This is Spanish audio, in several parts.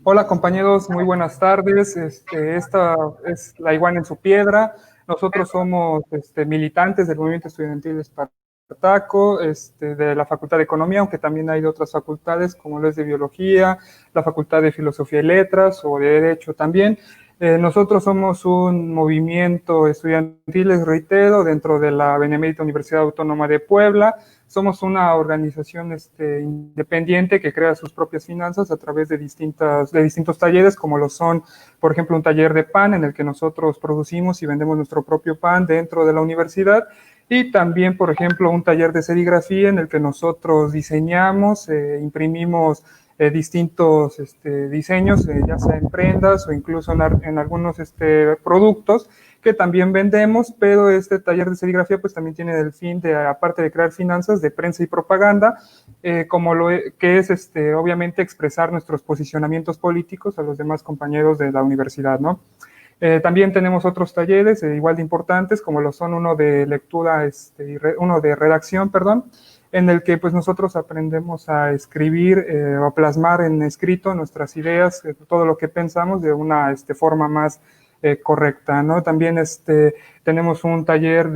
Hola compañeros, muy buenas tardes. Esta es La Iguana en su Piedra. Nosotros somos militantes del movimiento estudiantil Espartaco, de la Facultad de Economía, aunque también hay de otras facultades como lo es de Biología, la Facultad de Filosofía y Letras o de Derecho también. Nosotros somos un movimiento estudiantil, les reitero, dentro de la Benemérita Universidad Autónoma de Puebla. Somos una organización independiente que crea sus propias finanzas a través de distintos talleres, como lo son, por ejemplo, un taller de pan en el que nosotros producimos y vendemos nuestro propio pan dentro de la universidad, y también, por ejemplo, un taller de serigrafía en el que nosotros diseñamos, imprimimos distintos diseños, ya sea en prendas o incluso en algunos productos que también vendemos, pero este taller de serigrafía pues también tiene el fin de, aparte de crear finanzas, de prensa y propaganda, que es obviamente expresar nuestros posicionamientos políticos a los demás compañeros de la universidad, ¿no? También tenemos otros talleres igual de importantes, como lo son uno de lectura, uno de redacción, perdón, en el que pues nosotros aprendemos a escribir o a plasmar en escrito nuestras ideas, todo lo que pensamos de una forma más correcta, ¿no? También tenemos un taller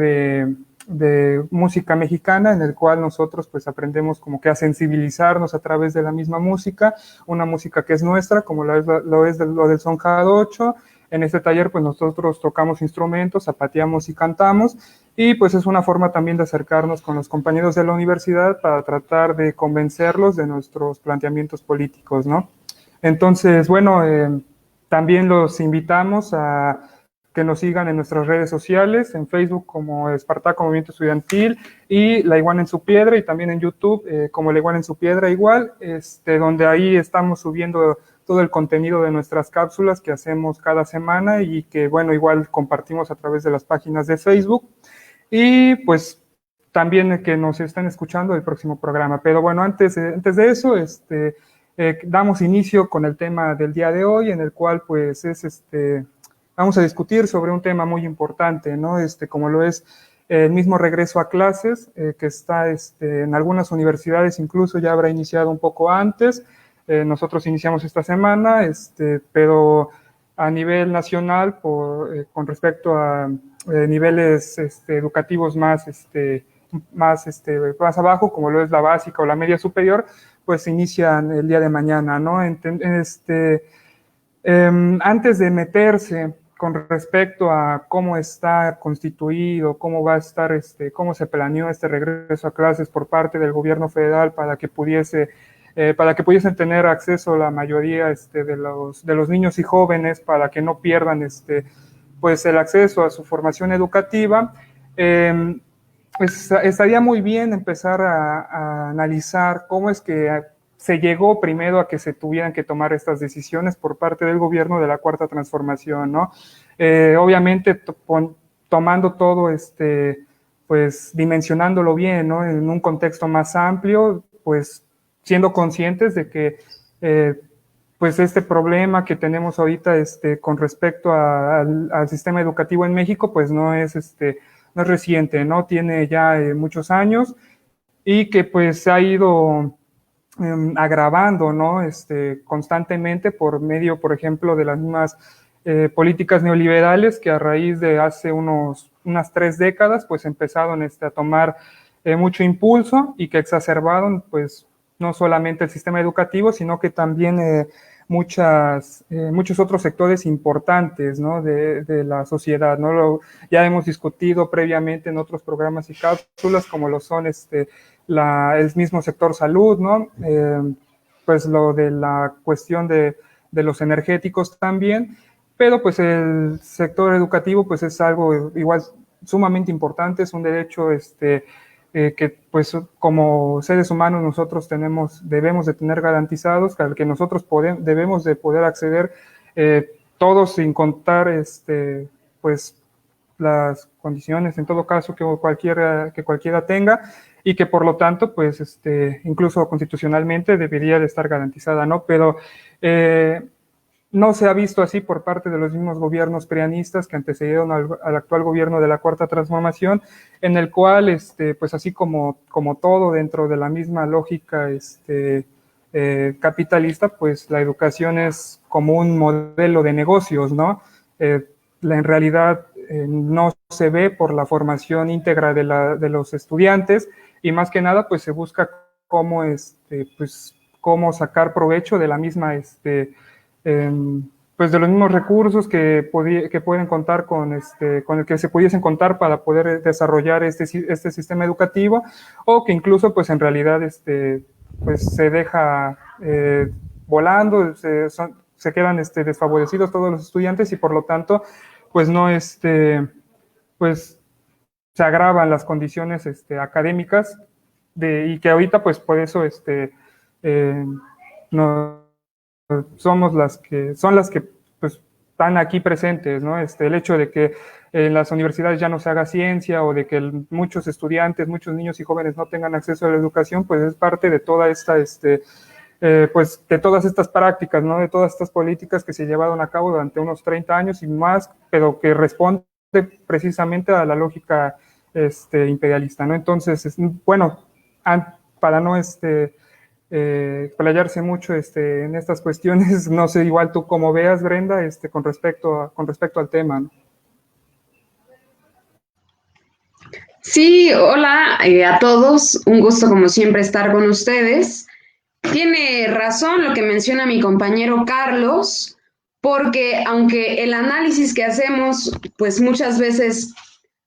de música mexicana en el cual nosotros pues aprendemos como que a sensibilizarnos a través de la misma música, una música que es nuestra, como lo es lo del son jarocho. En este taller pues nosotros tocamos instrumentos, zapateamos y cantamos, y pues es una forma también de acercarnos con los compañeros de la universidad para tratar de convencerlos de nuestros planteamientos políticos, ¿no? Entonces, bueno, también los invitamos a que nos sigan en nuestras redes sociales, en Facebook como Espartaco Movimiento Estudiantil y La Iguana en su Piedra, y también en YouTube como La Iguana en su Piedra igual, donde ahí estamos subiendo todo el contenido de nuestras cápsulas que hacemos cada semana y que, bueno, igual compartimos a través de las páginas de Facebook. Y pues también que nos estén escuchando el próximo programa. Pero bueno, antes de eso, damos inicio con el tema del día de hoy, en el cual pues vamos a discutir sobre un tema muy importante, ¿no? Como lo es el mismo regreso a clases, que está en algunas universidades incluso ya habrá iniciado un poco antes. Nosotros iniciamos esta semana, pero a nivel nacional, con respecto a niveles educativos más abajo, como lo es la básica o la media superior, pues inician el día de mañana, ¿no? Antes de meterse con respecto a cómo está constituido, cómo va a estar, cómo se planeó este regreso a clases por parte del gobierno federal para que pudiesen tener acceso a la mayoría de los niños y jóvenes, para que no pierdan pues el acceso a su formación educativa. Pues estaría muy bien empezar a analizar cómo es que se llegó primero a que se tuvieran que tomar estas decisiones por parte del gobierno de la Cuarta Transformación, ¿no? Obviamente tomando todo, pues dimensionándolo bien, ¿no? En un contexto más amplio, pues siendo conscientes de que pues este problema que tenemos ahorita con respecto al sistema educativo en México, pues no es no es reciente, ¿no? Tiene ya muchos años, y que pues se ha ido agravando, ¿no? Constantemente por medio, por ejemplo, de las mismas políticas neoliberales que a raíz de hace unas 3 décadas, pues empezaron a tomar mucho impulso, y que exacerbaron, pues, no solamente el sistema educativo, sino que también muchos otros sectores importantes, ¿no? de la sociedad, ¿no? Ya hemos discutido previamente en otros programas y cápsulas, como lo son el mismo sector salud, ¿no? Pues lo de la cuestión de los energéticos también, pero pues el sector educativo pues es algo igual sumamente importante, es un derecho que pues como seres humanos nosotros debemos de tener garantizados, al que nosotros debemos de poder acceder todos, sin contar pues las condiciones en todo caso que cualquiera tenga, y que por lo tanto pues incluso constitucionalmente debería de estar garantizada, ¿no? Pero no se ha visto así por parte de los mismos gobiernos prianistas que antecedieron al actual gobierno de la Cuarta Transformación, en el cual, pues así como todo dentro de la misma lógica capitalista, pues la educación es como un modelo de negocios, ¿no? En realidad no se ve por la formación íntegra de los estudiantes y más que nada pues se busca cómo, pues, cómo sacar provecho de la misma, pues de los mismos recursos que pueden contar con el que se pudiesen contar para poder desarrollar este sistema educativo, o que incluso pues en realidad pues se deja volando, se quedan desfavorecidos todos los estudiantes y por lo tanto pues no pues se agravan las condiciones académicas y que ahorita pues por eso eh, no somos son las que pues están aquí presentes, ¿no? El hecho de que en las universidades ya no se haga ciencia o de que muchos estudiantes, muchos niños y jóvenes no tengan acceso a la educación, pues es parte de toda esta pues de todas estas prácticas, ¿no? De todas estas políticas que se llevaron a cabo durante unos 30 años y más, pero que responde precisamente a la lógica imperialista, ¿no? Entonces, bueno, para no playarse mucho en estas cuestiones, no sé, igual tú cómo veas, Brenda, con respecto al tema, ¿no? Sí, hola a todos, un gusto como siempre estar con ustedes. Tiene razón lo que menciona mi compañero Carlos, porque aunque el análisis que hacemos, pues muchas veces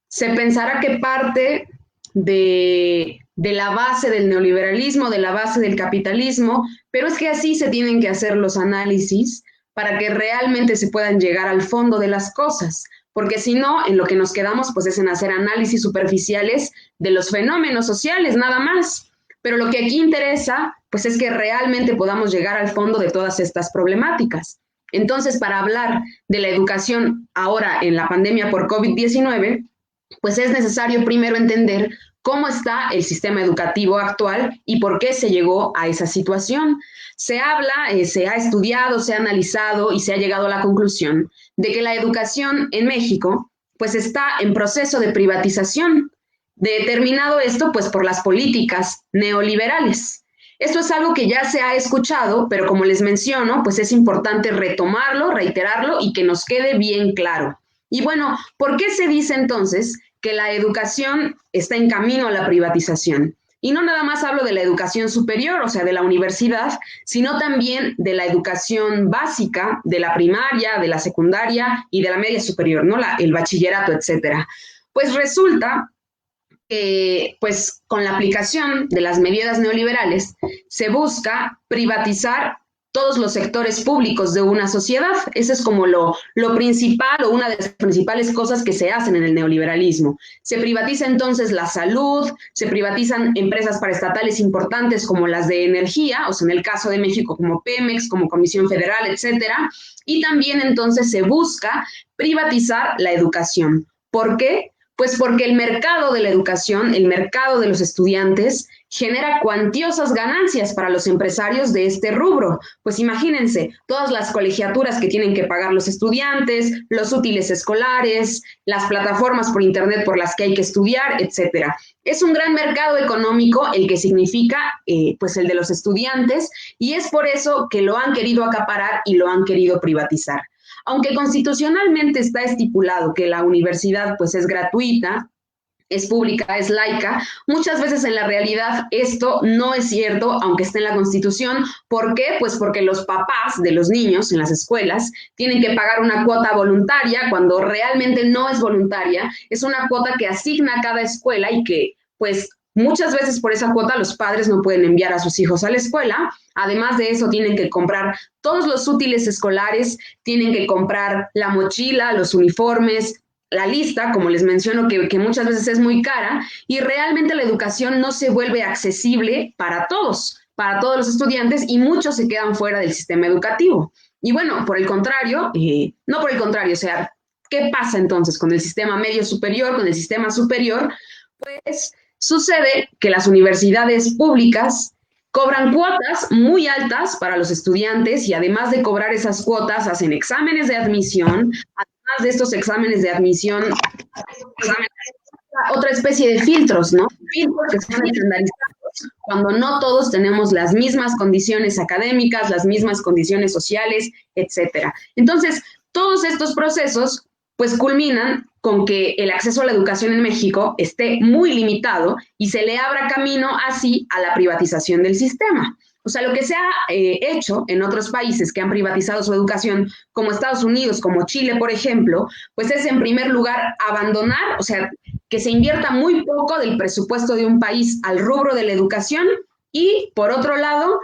se pensará que parte de la base del neoliberalismo, de la base del capitalismo, pero es que así se tienen que hacer los análisis para que realmente se puedan llegar al fondo de las cosas, porque si no, en lo que nos quedamos pues es en hacer análisis superficiales de los fenómenos sociales, nada más. Pero lo que aquí interesa, pues es que realmente podamos llegar al fondo de todas estas problemáticas. Entonces, para hablar de la educación ahora en la pandemia por COVID-19, pues es necesario primero entender cómo está el sistema educativo actual y por qué se llegó a esa situación. Se habla, se ha estudiado, se ha analizado y se ha llegado a la conclusión de que la educación en México pues está en proceso de privatización. Determinado esto pues por las políticas neoliberales. Esto es algo que ya se ha escuchado, pero como les menciono, pues es importante retomarlo, reiterarlo y que nos quede bien claro. Y bueno, ¿por qué se dice entonces que la educación está en camino a la privatización? Y no nada más hablo de la educación superior, o sea, de la universidad, sino también de la educación básica, de la primaria, de la secundaria y de la media superior, ¿no? El bachillerato, etcétera. Pues resulta pues con la aplicación de las medidas neoliberales se busca privatizar todos los sectores públicos de una sociedad. Eso es como lo principal o una de las principales cosas que se hacen en el neoliberalismo. Se privatiza entonces la salud, se privatizan empresas paraestatales importantes como las de energía, o sea, en el caso de México como Pemex, como Comisión Federal, etcétera, y también entonces se busca privatizar la educación. ¿Por qué? Pues porque el mercado de la educación, el mercado de los estudiantes, genera cuantiosas ganancias para los empresarios de este rubro. Pues imagínense, todas las colegiaturas que tienen que pagar los estudiantes, los útiles escolares, las plataformas por internet por las que hay que estudiar, etcétera. Es un gran mercado económico el que significa pues el de los estudiantes y es por eso que lo han querido acaparar y lo han querido privatizar. Aunque constitucionalmente está estipulado que la universidad pues es gratuita, es pública, es laica, muchas veces en la realidad esto no es cierto, aunque esté en la Constitución. ¿Por qué? Pues porque los papás de los niños en las escuelas tienen que pagar una cuota voluntaria cuando realmente no es voluntaria, es una cuota que asigna cada escuela y que pues muchas veces por esa cuota los padres no pueden enviar a sus hijos a la escuela. Además de eso, tienen que comprar todos los útiles escolares, tienen que comprar la mochila, los uniformes, la lista, como les menciono, que muchas veces es muy cara, y realmente la educación no se vuelve accesible para todos los estudiantes, y muchos se quedan fuera del sistema educativo. Y bueno, por el contrario, no por el contrario, o sea, ¿qué pasa entonces con el sistema medio superior, con el sistema superior? Pues sucede que las universidades públicas cobran cuotas muy altas para los estudiantes y además de cobrar esas cuotas hacen exámenes de admisión. Además de estos exámenes de admisión, otra especie de filtros, ¿no? Filtros que están estandarizados cuando no todos tenemos las mismas condiciones académicas, las mismas condiciones sociales, etcétera. Entonces, todos estos procesos pues culminan con que el acceso a la educación en México esté muy limitado y se le abra camino así a la privatización del sistema. O sea, lo que se ha hecho en otros países que han privatizado su educación, como Estados Unidos, como Chile, por ejemplo, pues es en primer lugar abandonar, o sea, que se invierta muy poco del presupuesto de un país al rubro de la educación y, por otro lado,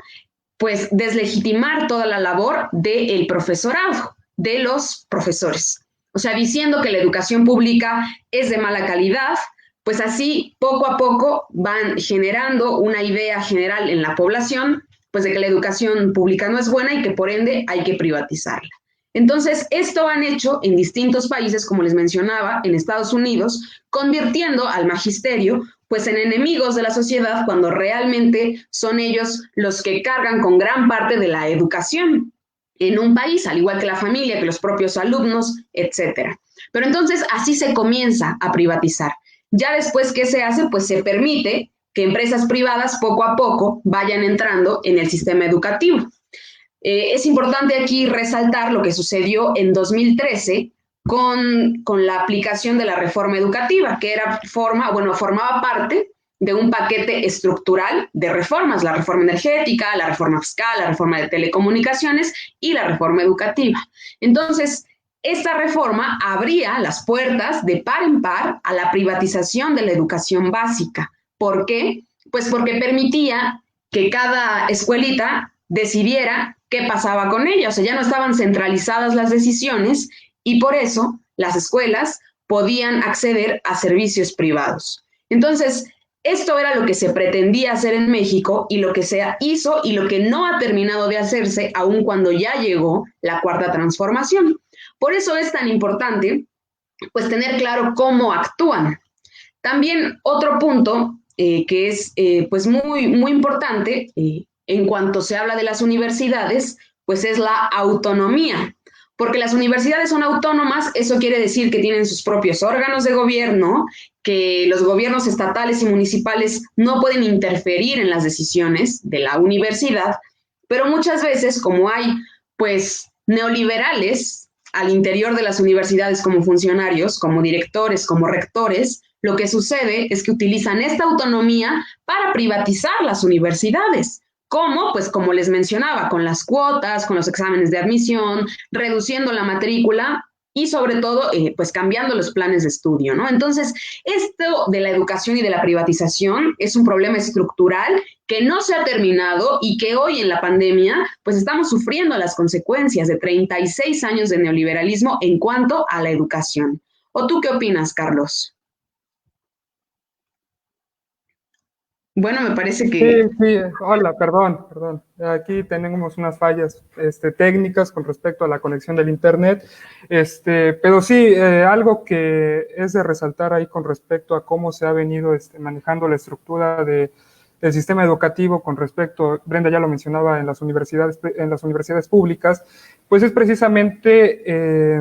pues deslegitimar toda la labor del profesorado, de los profesores. O sea, diciendo que la educación pública es de mala calidad, pues así poco a poco van generando una idea general en la población, pues de que la educación pública no es buena y que por ende hay que privatizarla. Entonces, esto han hecho en distintos países, como les mencionaba, en Estados Unidos, convirtiendo al magisterio pues en enemigos de la sociedad cuando realmente son ellos los que cargan con gran parte de la educación en un país, al igual que la familia, que los propios alumnos, etcétera. Pero entonces así se comienza a privatizar. Ya después, ¿qué se hace? Pues se permite que empresas privadas poco a poco vayan entrando en el sistema educativo. Es importante aquí resaltar lo que sucedió en 2013 con la aplicación de la reforma educativa, que formaba parte de un paquete estructural de reformas, la reforma energética, la reforma fiscal, la reforma de telecomunicaciones y la reforma educativa. Entonces, esta reforma abría las puertas de par en par a la privatización de la educación básica. ¿Por qué? Pues porque permitía que cada escuelita decidiera qué pasaba con ella. O sea, ya no estaban centralizadas las decisiones y por eso las escuelas podían acceder a servicios privados. Entonces, esto era lo que se pretendía hacer en México y lo que se hizo y lo que no ha terminado de hacerse aun cuando ya llegó la cuarta transformación. Por eso es tan importante pues tener claro cómo actúan. También otro punto que es pues muy importante en cuanto se habla de las universidades, pues es la autonomía. Porque las universidades son autónomas, eso quiere decir que tienen sus propios órganos de gobierno, que los gobiernos estatales y municipales no pueden interferir en las decisiones de la universidad, pero muchas veces, como hay pues neoliberales al interior de las universidades como funcionarios, como directores, como rectores, lo que sucede es que utilizan esta autonomía para privatizar las universidades. ¿Cómo? Pues como les mencionaba, con las cuotas, con los exámenes de admisión, reduciendo la matrícula y sobre todo, pues cambiando los planes de estudio, ¿no? Entonces, esto de la educación y de la privatización es un problema estructural que no se ha terminado y que hoy en la pandemia, pues estamos sufriendo las consecuencias de 36 años de neoliberalismo en cuanto a la educación. ¿O tú qué opinas, Carlos? Bueno, me parece que... Sí, hola, perdón. Aquí tenemos unas fallas técnicas con respecto a la conexión del internet, pero sí, algo que es de resaltar ahí con respecto a cómo se ha venido manejando la estructura del sistema educativo con respecto, Brenda ya lo mencionaba, en las universidades públicas, pues es precisamente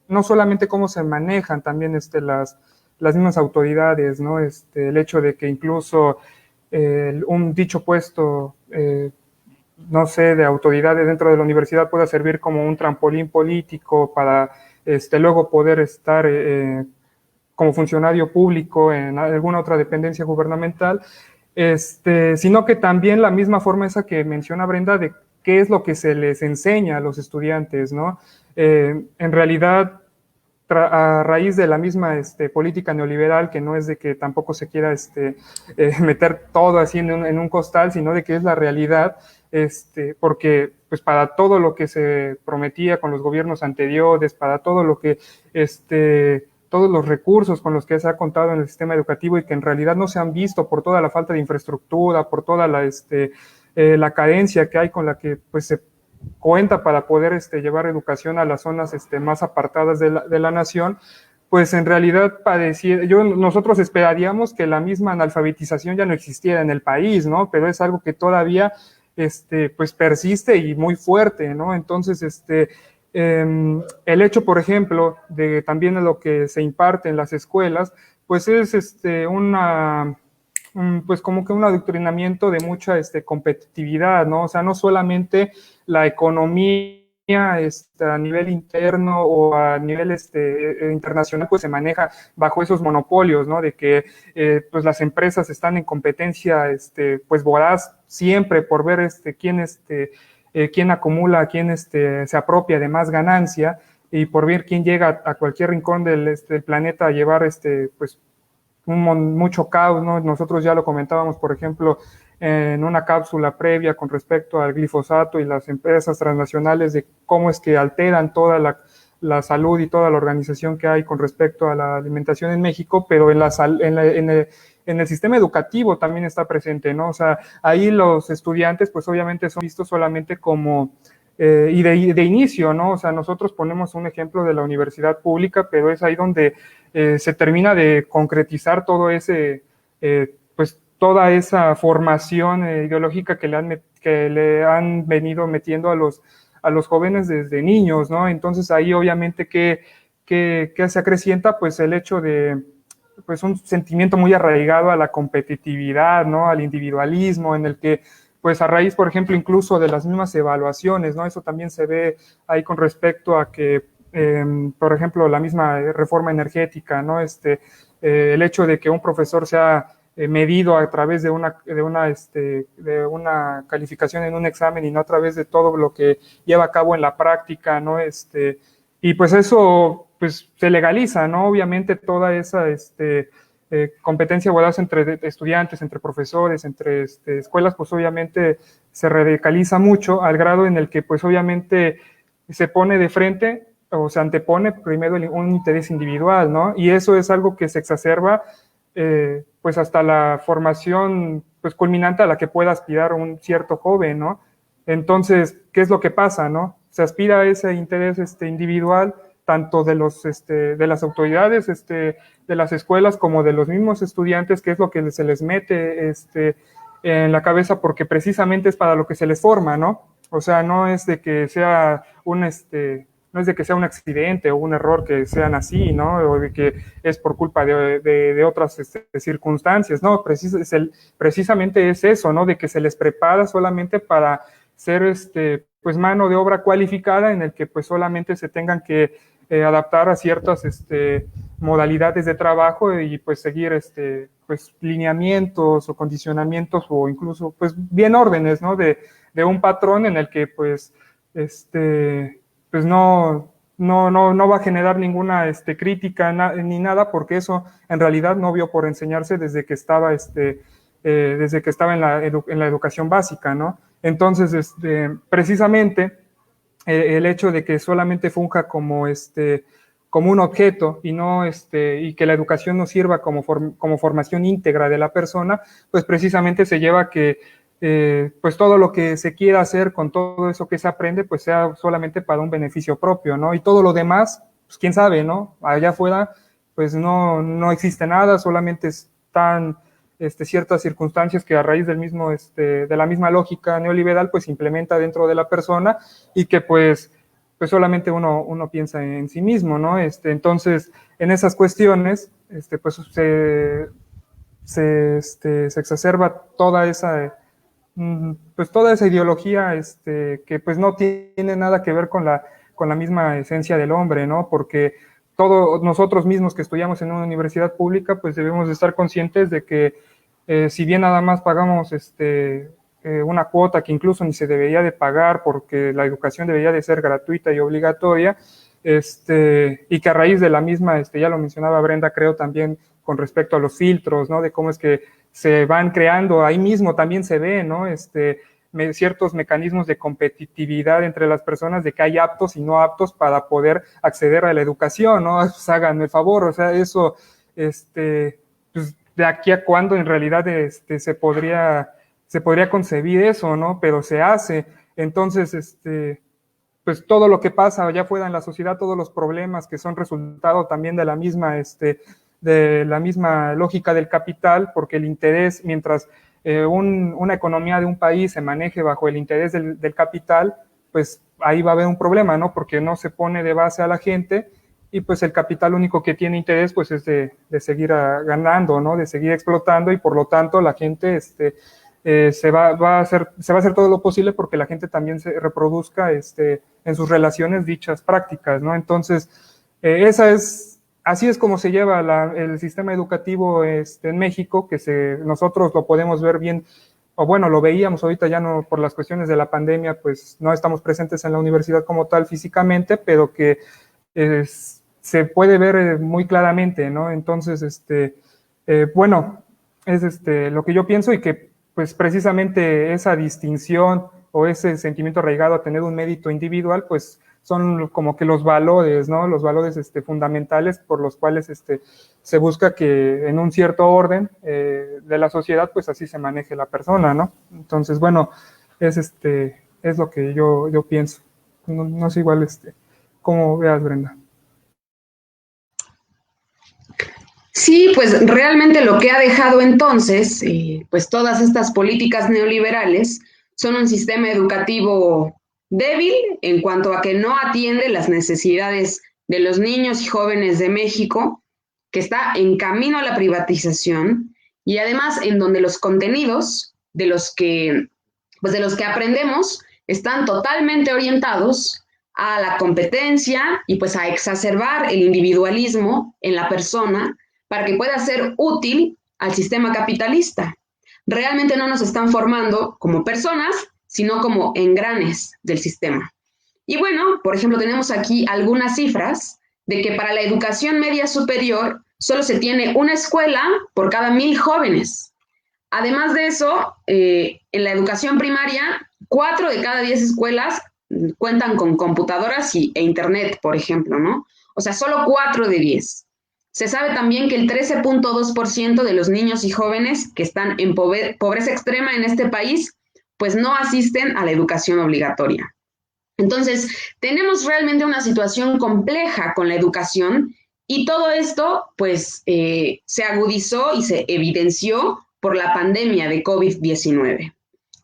no solamente cómo se manejan también las mismas autoridades, ¿no? El hecho de que incluso un dicho puesto, no sé, de autoridades dentro de la universidad pueda servir como un trampolín político para luego poder estar como funcionario público en alguna otra dependencia gubernamental, sino que también la misma forma esa que menciona Brenda de qué es lo que se les enseña a los estudiantes, ¿no? En realidad, a raíz de la misma política neoliberal, que no es de que tampoco se quiera meter todo así en un costal, sino de que es la realidad, porque pues para todo lo que se prometía con los gobiernos anteriores, para todo lo que todos los recursos con los que se ha contado en el sistema educativo y que en realidad no se han visto por toda la falta de infraestructura, por toda la carencia que hay con la que pues se cuenta para poder llevar educación a las zonas más apartadas de la nación, pues en realidad nosotros esperaríamos que la misma analfabetización ya no existiera en el país, ¿no? Pero es algo que todavía pues persiste y muy fuerte, ¿no? Entonces, el hecho, por ejemplo, de también lo que se imparte en las escuelas, pues es pues como que un adoctrinamiento de mucha competitividad, ¿no? O sea, no solamente la economía a nivel interno o a nivel internacional, pues se maneja bajo esos monopolios, ¿no? De que pues las empresas están en competencia, pues voraz siempre por ver quién acumula, quién se apropia de más ganancia y por ver quién llega a cualquier rincón del planeta a llevar pues mucho caos, ¿no? Nosotros ya lo comentábamos, por ejemplo, en una cápsula previa con respecto al glifosato y las empresas transnacionales de cómo es que alteran toda la salud y toda la organización que hay con respecto a la alimentación en México, pero en el sistema educativo también está presente, ¿no? O sea, ahí los estudiantes, pues obviamente son vistos solamente como y de inicio, ¿no? O sea, nosotros ponemos un ejemplo de la universidad pública, pero es ahí donde se termina de concretizar todo pues toda esa formación ideológica que le han venido metiendo a los jóvenes desde niños, ¿no? Entonces ahí obviamente que se acrecienta pues el hecho de pues un sentimiento muy arraigado a la competitividad, ¿no? Al individualismo, en el que pues a raíz, por ejemplo, incluso de las mismas evaluaciones, ¿no? Eso también se ve ahí con respecto a que, por ejemplo, la misma reforma energética, ¿no? El hecho de que un profesor sea medido a través de una calificación en un examen y no a través de todo lo que lleva a cabo en la práctica, ¿no? Y pues eso, pues se legaliza, ¿no? Obviamente toda esa, competencia voraz entre estudiantes, entre profesores, entre escuelas, pues obviamente se radicaliza mucho al grado en el que pues obviamente se pone de frente o se antepone primero un interés individual, ¿no? Y eso es algo que se exacerba pues hasta la formación pues culminante a la que pueda aspirar un cierto joven, ¿no? Entonces, ¿qué es lo que pasa, no? Se aspira a ese interés individual tanto de de las autoridades de las escuelas como de los mismos estudiantes, que es lo que se les mete en la cabeza porque precisamente es para lo que se les forma, ¿no? O sea, no es de que sea no es de que sea un accidente o un error que sean así, ¿no? O de que es por culpa de otras circunstancias, ¿no? Precisamente es eso, ¿no? De que se les prepara solamente para ser, pues, mano de obra cualificada en el que, pues, solamente se tengan que adaptar a ciertas modalidades de trabajo y, pues, seguir, pues, lineamientos o condicionamientos o incluso, pues, bien órdenes, ¿no? De un patrón en el que, pues, pues no va a generar ninguna crítica ni nada, porque eso en realidad no vio por enseñarse desde que estaba en la educación básica, ¿no? Entonces, precisamente el hecho de que solamente funja como como un objeto y no y que la educación no sirva como formación íntegra de la persona, pues precisamente se lleva a que pues todo lo que se quiera hacer con todo eso que se aprende, pues sea solamente para un beneficio propio, ¿no? Y todo lo demás, pues quién sabe, ¿no? Allá afuera, pues no existe nada, solamente están ciertas circunstancias que a raíz del mismo, de la misma lógica neoliberal, pues implementa dentro de la persona y que pues solamente uno piensa en sí mismo, ¿no? Entonces, en esas cuestiones, pues se exacerba pues toda esa ideología que pues no tiene nada que ver con la misma esencia del hombre, ¿no? Porque todos nosotros mismos que estudiamos en una universidad pública, pues debemos de estar conscientes de que si bien nada más pagamos una cuota que incluso ni se debería de pagar porque la educación debería de ser gratuita y obligatoria, y que a raíz de la misma, ya lo mencionaba Brenda, creo también con respecto a los filtros, ¿no? De cómo es que se van creando, ahí mismo también se ve, ¿no? Ciertos mecanismos de competitividad entre las personas de que hay aptos y no aptos para poder acceder a la educación, ¿no? Pues háganme el favor, o sea, eso, pues, de aquí a cuándo en realidad se podría concebir eso, ¿no? Pero se hace. Entonces, pues todo lo que pasa allá afuera en la sociedad, todos los problemas que son resultado también de la misma lógica del capital, porque el interés, mientras una economía de un país se maneje bajo el interés del capital, pues ahí va a haber un problema, ¿no? Porque no se pone de base a la gente y pues el capital único que tiene interés pues es de seguir ganando, ¿no? De seguir explotando, y por lo tanto la gente se va a hacer todo lo posible porque la gente también se reproduzca en sus relaciones dichas prácticas, ¿no? Entonces, así es como se lleva el sistema educativo en México, que nosotros lo podemos ver bien, o bueno, lo veíamos ahorita ya no por las cuestiones de la pandemia, pues no estamos presentes en la universidad como tal físicamente, pero que se puede ver muy claramente, ¿no? Entonces, bueno, es lo que yo pienso, y que pues precisamente esa distinción o ese sentimiento arraigado a tener un mérito individual, pues son como que los valores, ¿no? Los valores fundamentales por los cuales se busca que en un cierto orden de la sociedad, pues así se maneje la persona, ¿no? Entonces, bueno, es lo que yo pienso. No es igual, ¿cómo veas, Brenda? Sí, pues realmente lo que ha dejado entonces, pues todas estas políticas neoliberales son un sistema educativo débil en cuanto a que no atiende las necesidades de los niños y jóvenes de México, que está en camino a la privatización, y además en donde los contenidos pues de los que aprendemos están totalmente orientados a la competencia y pues a exacerbar el individualismo en la persona para que pueda ser útil al sistema capitalista. Realmente no nos están formando como personas, sino como engranes del sistema. Y bueno, por ejemplo, tenemos aquí algunas cifras de que para la educación media superior solo se tiene una escuela por cada 1,000 jóvenes. Además de eso, en la educación primaria, 4 de cada 10 escuelas cuentan con computadoras e internet, por ejemplo, ¿no? O sea, solo 4 de 10. Se sabe también que el 13.2% de los niños y jóvenes que están en pobreza extrema en este país, pues no asisten a la educación obligatoria. Entonces, tenemos realmente una situación compleja con la educación, y todo esto, pues, se agudizó y se evidenció por la pandemia de COVID-19.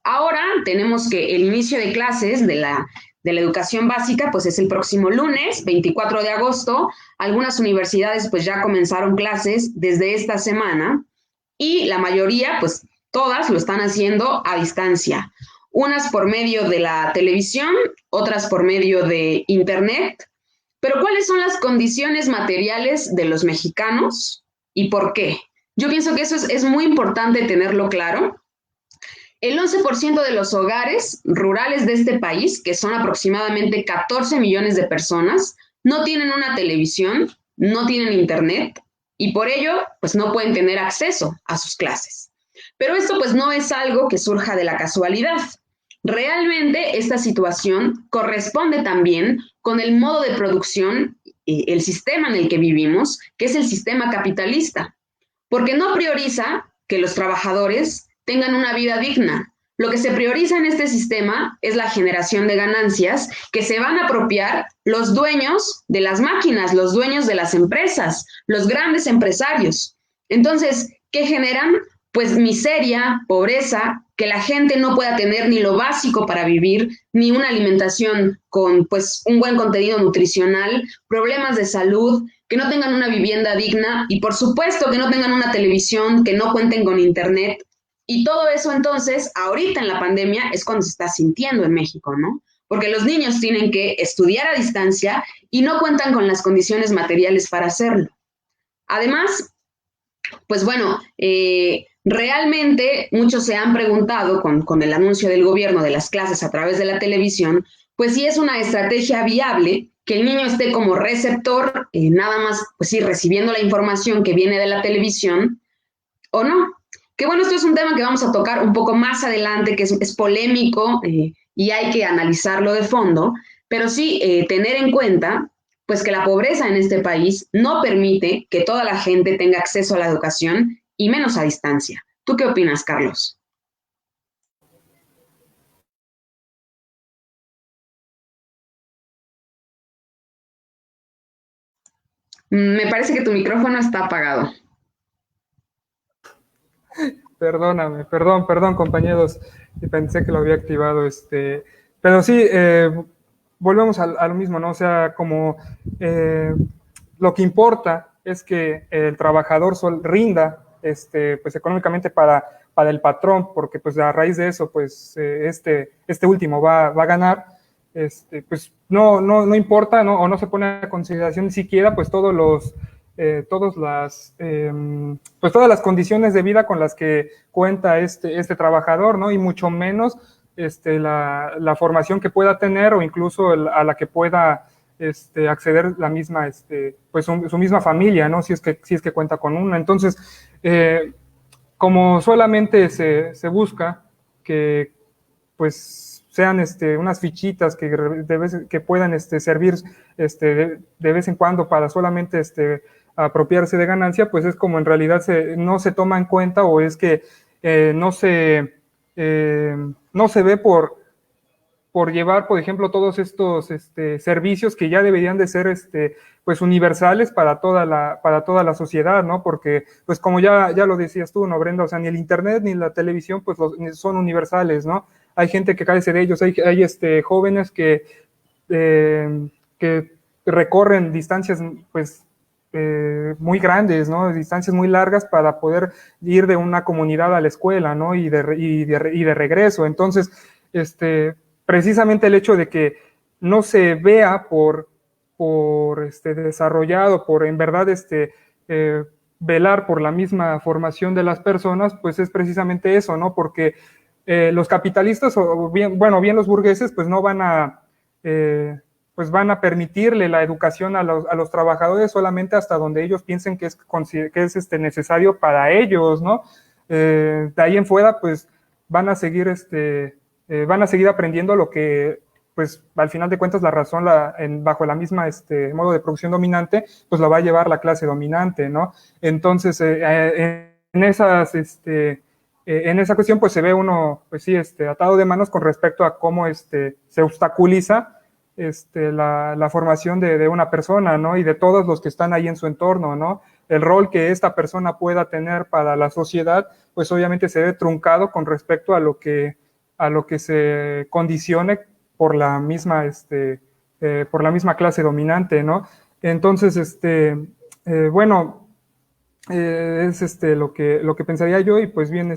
Ahora tenemos que el inicio de clases de la educación básica, pues es el próximo lunes, 24 de agosto. Algunas universidades pues ya comenzaron clases desde esta semana, y la mayoría, pues todas lo están haciendo a distancia. Unas por medio de la televisión, otras por medio de internet. Pero ¿cuáles son las condiciones materiales de los mexicanos y por qué? Yo pienso que eso es muy importante tenerlo claro. El 11% de los hogares rurales de este país, que son aproximadamente 14 millones de personas, no tienen una televisión, no tienen internet, y por ello, pues no pueden tener acceso a sus clases. Pero esto pues no es algo que surja de la casualidad. Realmente esta situación corresponde también con el modo de producción, el sistema en el que vivimos, que es el sistema capitalista, porque no prioriza que los trabajadores tengan una vida digna. Lo que se prioriza en este sistema es la generación de ganancias que se van a apropiar los dueños de las máquinas, los dueños de las empresas, los grandes empresarios. Entonces, ¿qué generan? Pues miseria, pobreza, que la gente no pueda tener ni lo básico para vivir, ni una alimentación con pues un buen contenido nutricional, problemas de salud, que no tengan una vivienda digna y por supuesto que no tengan una televisión, que no cuenten con internet. Y todo eso entonces, ahorita en la pandemia, es cuando se está sintiendo en México, ¿no? Porque los niños tienen que estudiar a distancia y no cuentan con las condiciones materiales para hacerlo. Además, pues bueno, realmente muchos se han preguntado con el anuncio del gobierno de las clases a través de la televisión, pues si es una estrategia viable que el niño esté como receptor, nada más, pues sí, recibiendo la información que viene de la televisión, o no. Que bueno, esto es un tema que vamos a tocar un poco más adelante, que es polémico y hay que analizarlo de fondo, pero sí tener en cuenta pues que la pobreza en este país no permite que toda la gente tenga acceso a la educación y menos a distancia. ¿Tú qué opinas, Carlos? Me parece que tu micrófono está apagado. Perdóname, perdón, compañeros, y pensé que lo había activado, pero sí, volvemos a lo mismo, ¿no? O sea, como lo que importa es que el trabajador rinda pues económicamente para el patrón, porque pues a raíz de eso pues este último va a ganar, pues no importa, ¿no? O no se pone a consideración ni siquiera pues todas las condiciones de vida con las que cuenta este trabajador, ¿no? Y mucho menos la formación que pueda tener o incluso a la que pueda acceder la misma, pues su misma familia, ¿no? Si es que cuenta con una. Entonces, como solamente se busca que pues sean unas fichitas que puedan servir de vez en cuando para solamente apropiarse de ganancia, pues es como en realidad no se toma en cuenta, o es que no se ve por llevar, por ejemplo, todos estos servicios que ya deberían de ser pues universales para toda la sociedad, ¿no? Porque, pues como ya lo decías tú, ¿no, Brenda? O sea, ni el internet ni la televisión pues son universales, ¿no? Hay gente que carece de ellos, hay jóvenes que recorren distancias pues muy grandes, ¿no? Distancias muy largas para poder ir de una comunidad a la escuela, ¿no? Y de regreso. Entonces, precisamente el hecho de que no se vea por desarrollado, por en verdad velar por la misma formación de las personas, pues es precisamente eso, ¿no? Porque los capitalistas, o bien los burgueses, pues no van a pues van a permitirle la educación a los trabajadores solamente hasta donde ellos piensen que es necesario para ellos, ¿no? De ahí en fuera, pues van a seguir aprendiendo lo que, pues al final de cuentas, la razón bajo la misma modo de producción dominante, pues lo va a llevar la clase dominante, ¿no? Entonces, en esa cuestión, pues se ve uno, pues sí, atado de manos con respecto a cómo se obstaculiza la formación de una persona, ¿no? Y de todos los que están ahí en su entorno, ¿no? El rol que esta persona pueda tener para la sociedad, pues obviamente se ve truncado con respecto a lo que se condicione por la misma clase dominante, ¿no? Entonces, bueno, es lo que pensaría yo, y pues bien,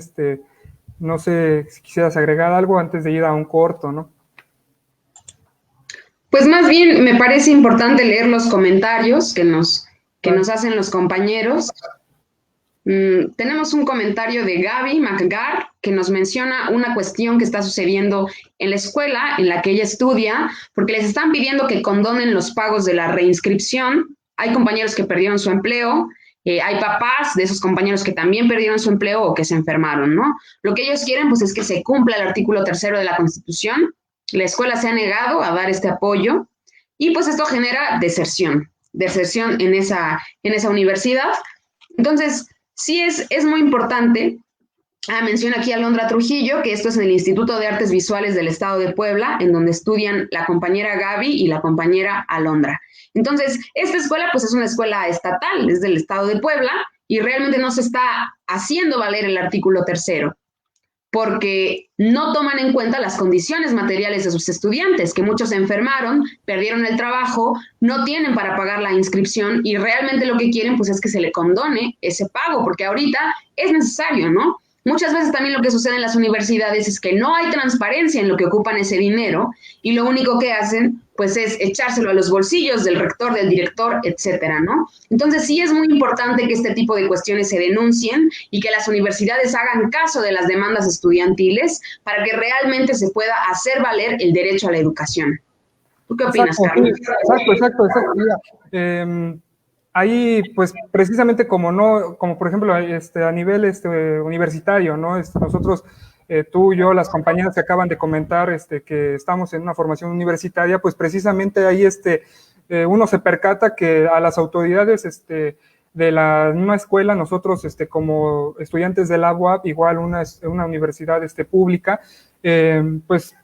no sé si quisieras agregar algo antes de ir a un corto, ¿no? Pues más bien me parece importante leer los comentarios que nos hacen los compañeros. Tenemos un comentario de Gaby McGar que nos menciona una cuestión que está sucediendo en la escuela en la que ella estudia, porque les están pidiendo que condonen los pagos de la reinscripción. Hay compañeros que perdieron su empleo, hay papás de esos compañeros que también perdieron su empleo o que se enfermaron, ¿no? Lo que ellos quieren, pues, es que se cumpla el artículo 3º de la Constitución. La escuela se ha negado a dar este apoyo y pues esto genera deserción en esa universidad. Entonces, sí es muy importante. Menciona aquí a Alondra Trujillo, que esto es en el Instituto de Artes Visuales del Estado de Puebla, en donde estudian la compañera Gaby y la compañera Alondra. Entonces, esta escuela pues es una escuela estatal, es del Estado de Puebla, y realmente no se está haciendo valer el artículo 3º, porque no toman en cuenta las condiciones materiales de sus estudiantes, que muchos se enfermaron, perdieron el trabajo, no tienen para pagar la inscripción, y realmente lo que quieren pues es que se le condone ese pago, porque ahorita es necesario, ¿no? Muchas veces también lo que sucede en las universidades es que no hay transparencia en lo que ocupan ese dinero, y lo único que hacen pues es echárselo a los bolsillos del rector, del director, etcétera, ¿no? Entonces sí es muy importante que este tipo de cuestiones se denuncien y que las universidades hagan caso de las demandas estudiantiles para que realmente se pueda hacer valer el derecho a la educación. ¿Tú qué opinas, Carlos? Exacto. Mira, ahí, pues, precisamente como por ejemplo, a nivel universitario, ¿no? Nosotros, tú, yo, las compañeras que acaban de comentar, que estamos en una formación universitaria, pues precisamente ahí, uno se percata que a las autoridades, de la misma escuela, nosotros, como estudiantes de la UAP, igual una universidad, pública, pues,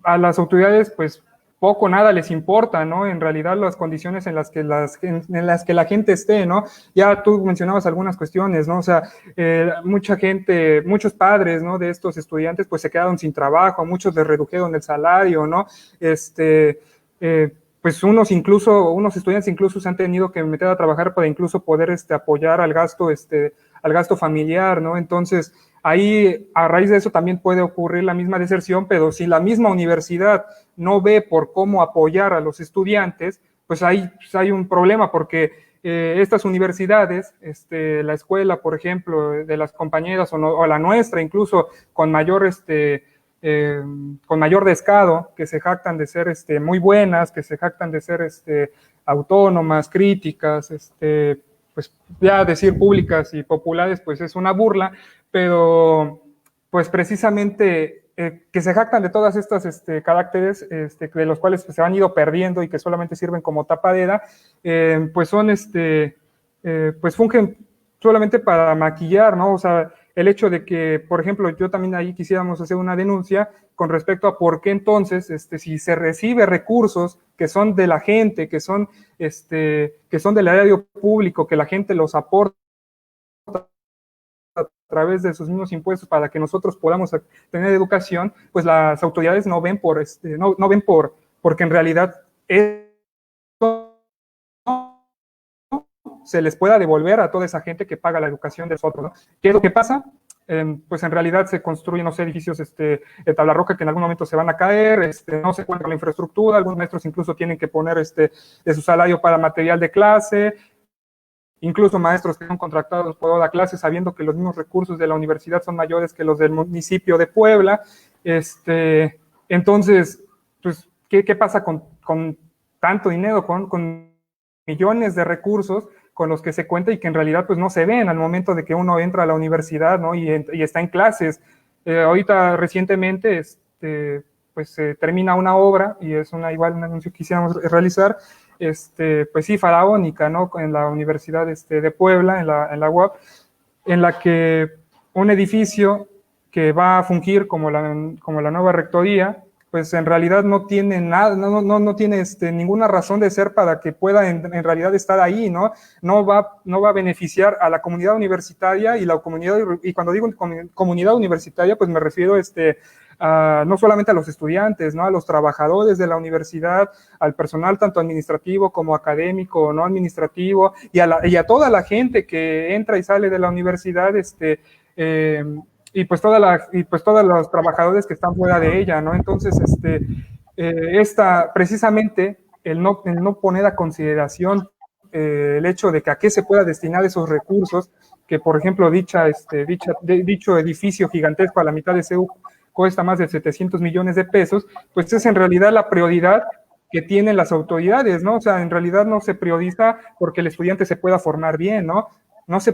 a las autoridades, pues, poco nada les importa, ¿no? En realidad las condiciones en las que la gente esté, ¿no? Ya tú mencionabas algunas cuestiones, ¿no? O sea, mucha gente, muchos padres, ¿no? De estos estudiantes, pues se quedaron sin trabajo, muchos les redujeron el salario, ¿no? pues unos estudiantes incluso se han tenido que meter a trabajar para incluso poder apoyar al gasto familiar, ¿no? Entonces, ahí a raíz de eso también puede ocurrir la misma deserción, pero si la misma universidad no ve por cómo apoyar a los estudiantes, pues hay un problema porque estas universidades, la escuela, por ejemplo, de las compañeras o la nuestra, incluso con mayor descaro, que se jactan de ser muy buenas, que se jactan de ser autónomas, críticas, pues ya decir públicas y populares, pues es una burla, pero pues precisamente que se jactan de todas estas caracteres de los cuales pues, se han ido perdiendo y que solamente sirven como tapadera, pues son pues fungen solamente para maquillar, ¿no? O sea, el hecho de que, por ejemplo, yo también ahí quisiéramos hacer una denuncia con respecto a por qué entonces, si se recibe recursos que son de la gente, que son del erario público, que la gente los aporta a través de sus mismos impuestos para que nosotros podamos tener educación, pues las autoridades no ven no ven porque en realidad esto se les pueda devolver a toda esa gente que paga la educación de nosotros, ¿no? ¿Qué es lo que pasa? Pues en realidad se construyen, no sé, edificios de tabla roca que en algún momento se van a caer, no se cuenta con la infraestructura, algunos maestros incluso tienen que poner de su salario para material de clase, incluso maestros que son contratados por la clase sabiendo que los mismos recursos de la universidad son mayores que los del municipio de Puebla. Entonces, pues, ¿qué pasa con tanto dinero, con millones de recursos con los que se cuenta y que en realidad pues no se ven al momento de que uno entra a la universidad, ¿no? y está en clases? Ahorita recientemente pues se termina una obra y es igual un anuncio que quisiéramos realizar, pues sí, faraónica, ¿no? En la Universidad de Puebla, en la UAP, en la que un edificio que va a fungir como la nueva rectoría, pues en realidad no tiene nada, no tiene ninguna razón de ser para que pueda en realidad estar ahí, ¿no? No va a beneficiar a la comunidad universitaria y y cuando digo comunidad universitaria, pues me refiero no solamente a los estudiantes, ¿no? A los trabajadores de la universidad, al personal tanto administrativo como académico o no administrativo, y a toda la gente que entra y sale de la universidad, y pues todos los trabajadores que están fuera de ella, ¿no? Entonces, precisamente el no poner a consideración el hecho de que a qué se pueda destinar esos recursos, que por ejemplo dicho edificio gigantesco a la mitad de CEU cuesta más de 700 millones de pesos, pues es en realidad la prioridad que tienen las autoridades, ¿no? O sea, en realidad no se prioriza porque el estudiante se pueda formar bien, ¿no? No se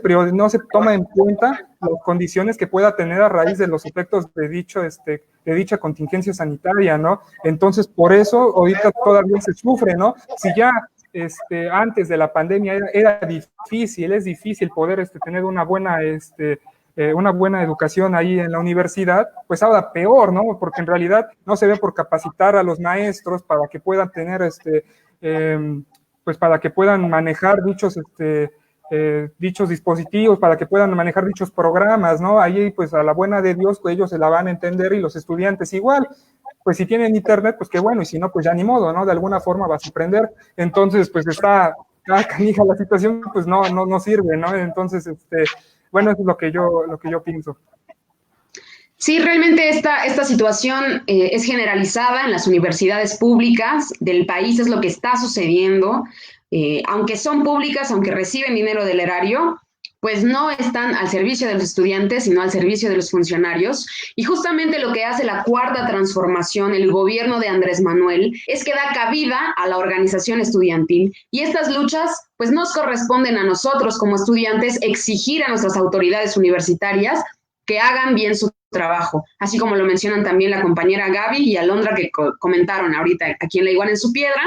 toma en cuenta las condiciones que pueda tener a raíz de los efectos de dicha contingencia sanitaria, ¿no? Entonces, por eso ahorita todavía se sufre, ¿no? Si ya antes de la pandemia es difícil poder tener una buena educación ahí en la universidad, pues ahora peor, ¿no? Porque en realidad no se ve por capacitar a los maestros para que puedan tener, pues para que puedan manejar dichos dispositivos, para que puedan manejar dichos programas, ¿no? Ahí, pues a la buena de Dios, pues ellos se la van a entender y los estudiantes igual. Pues si tienen internet, pues qué bueno, y si no, pues ya ni modo, ¿no? De alguna forma vas a aprender. Entonces, pues está canija la situación, pues no sirve, ¿no? Entonces, bueno, eso es lo que yo pienso. Sí, realmente esta situación es generalizada en las universidades públicas del país, es lo que está sucediendo. Aunque son públicas, aunque reciben dinero del erario, pues no están al servicio de los estudiantes, sino al servicio de los funcionarios. Y justamente lo que hace la cuarta transformación, el gobierno de Andrés Manuel, es que da cabida a la organización estudiantil. Y estas luchas, pues nos corresponden a nosotros como estudiantes exigir a nuestras autoridades universitarias que hagan bien su trabajo, así como lo mencionan también la compañera Gaby y Alondra que comentaron ahorita aquí en La Iguana en su Piedra.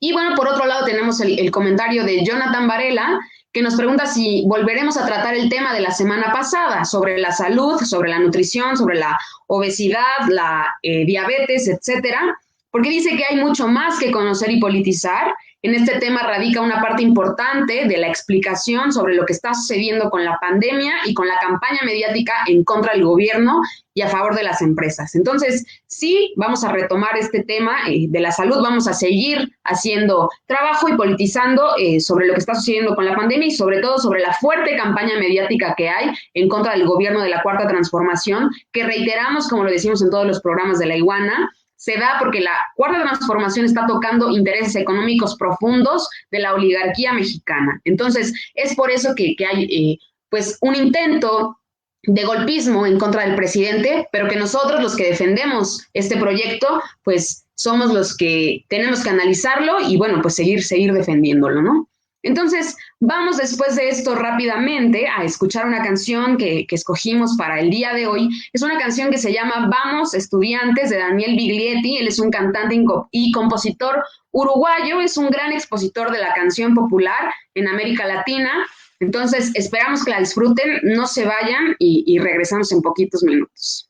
Y bueno, por otro lado tenemos el comentario de Jonathan Varela, que nos pregunta si volveremos a tratar el tema de la semana pasada sobre la salud, sobre la nutrición, sobre la obesidad, la diabetes, etcétera, porque dice que hay mucho más que conocer y politizar En este tema radica una parte importante de la explicación sobre lo que está sucediendo con la pandemia y con la campaña mediática en contra del gobierno y a favor de las empresas. Entonces, sí, vamos a retomar este tema de la salud, vamos a seguir haciendo trabajo y politizando sobre lo que está sucediendo con la pandemia y sobre todo sobre la fuerte campaña mediática que hay en contra del gobierno de la Cuarta Transformación, que reiteramos, como lo decimos en todos los programas de la Iguana, se da porque la Cuarta Transformación está tocando intereses económicos profundos de la oligarquía mexicana. Entonces, es por eso que hay pues un intento de golpismo en contra del presidente, pero que nosotros, los que defendemos este proyecto, pues somos los que tenemos que analizarlo y, bueno, pues seguir defendiéndolo, ¿no? Entonces, vamos después de esto rápidamente a escuchar una canción que escogimos para el día de hoy. Es una canción que se llama Vamos, Estudiantes, de Daniel Biglietti. Él es un cantante y compositor uruguayo, es un gran expositor de la canción popular en América Latina. Entonces, esperamos que la disfruten, no se vayan y regresamos en poquitos minutos.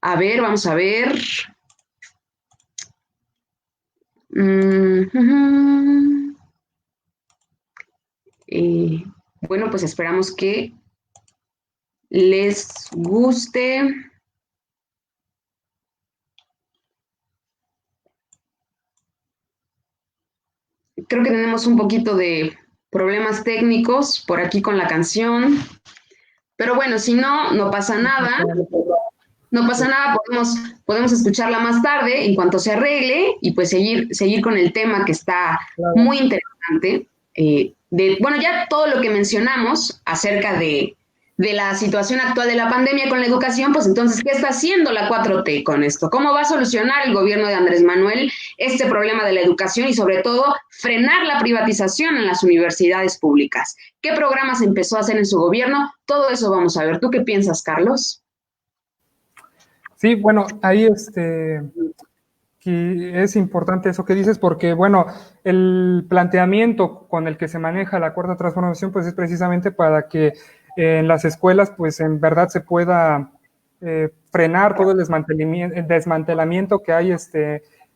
A ver, vamos a ver. Bueno, pues esperamos que les guste. Creo que tenemos un poquito de problemas técnicos por aquí con la canción, pero bueno, si no, no pasa nada. No pasa nada, podemos escucharla más tarde en cuanto se arregle y pues seguir con el tema que está muy interesante. Bueno, ya todo lo que mencionamos acerca de la situación actual de la pandemia con la educación, pues entonces, ¿qué está haciendo la 4T con esto? ¿Cómo va a solucionar el gobierno de Andrés Manuel este problema de la educación y sobre todo frenar la privatización en las universidades públicas? ¿Qué programas empezó a hacer en su gobierno? Todo eso vamos a ver. ¿Tú qué piensas, Carlos? Sí, bueno, ahí que es importante eso que dices porque, bueno, el planteamiento con el que se maneja la Cuarta Transformación, pues es precisamente para que en las escuelas, pues en verdad se pueda frenar todo el desmantelamiento que hay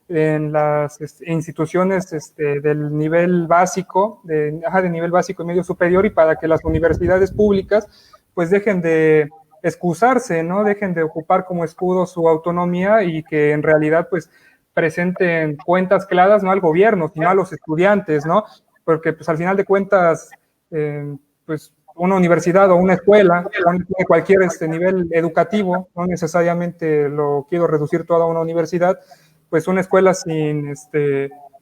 en las instituciones del nivel básico, de nivel básico y medio superior, y para que las universidades públicas, pues dejen de excusarse, ¿no? Dejen de ocupar como escudo su autonomía y que en realidad pues presenten cuentas claras no al gobierno, sino a los estudiantes, ¿no? Porque pues al final de cuentas, pues una universidad o una escuela, tiene cualquier nivel educativo, no necesariamente lo quiero reducir todo a una universidad, pues una escuela sin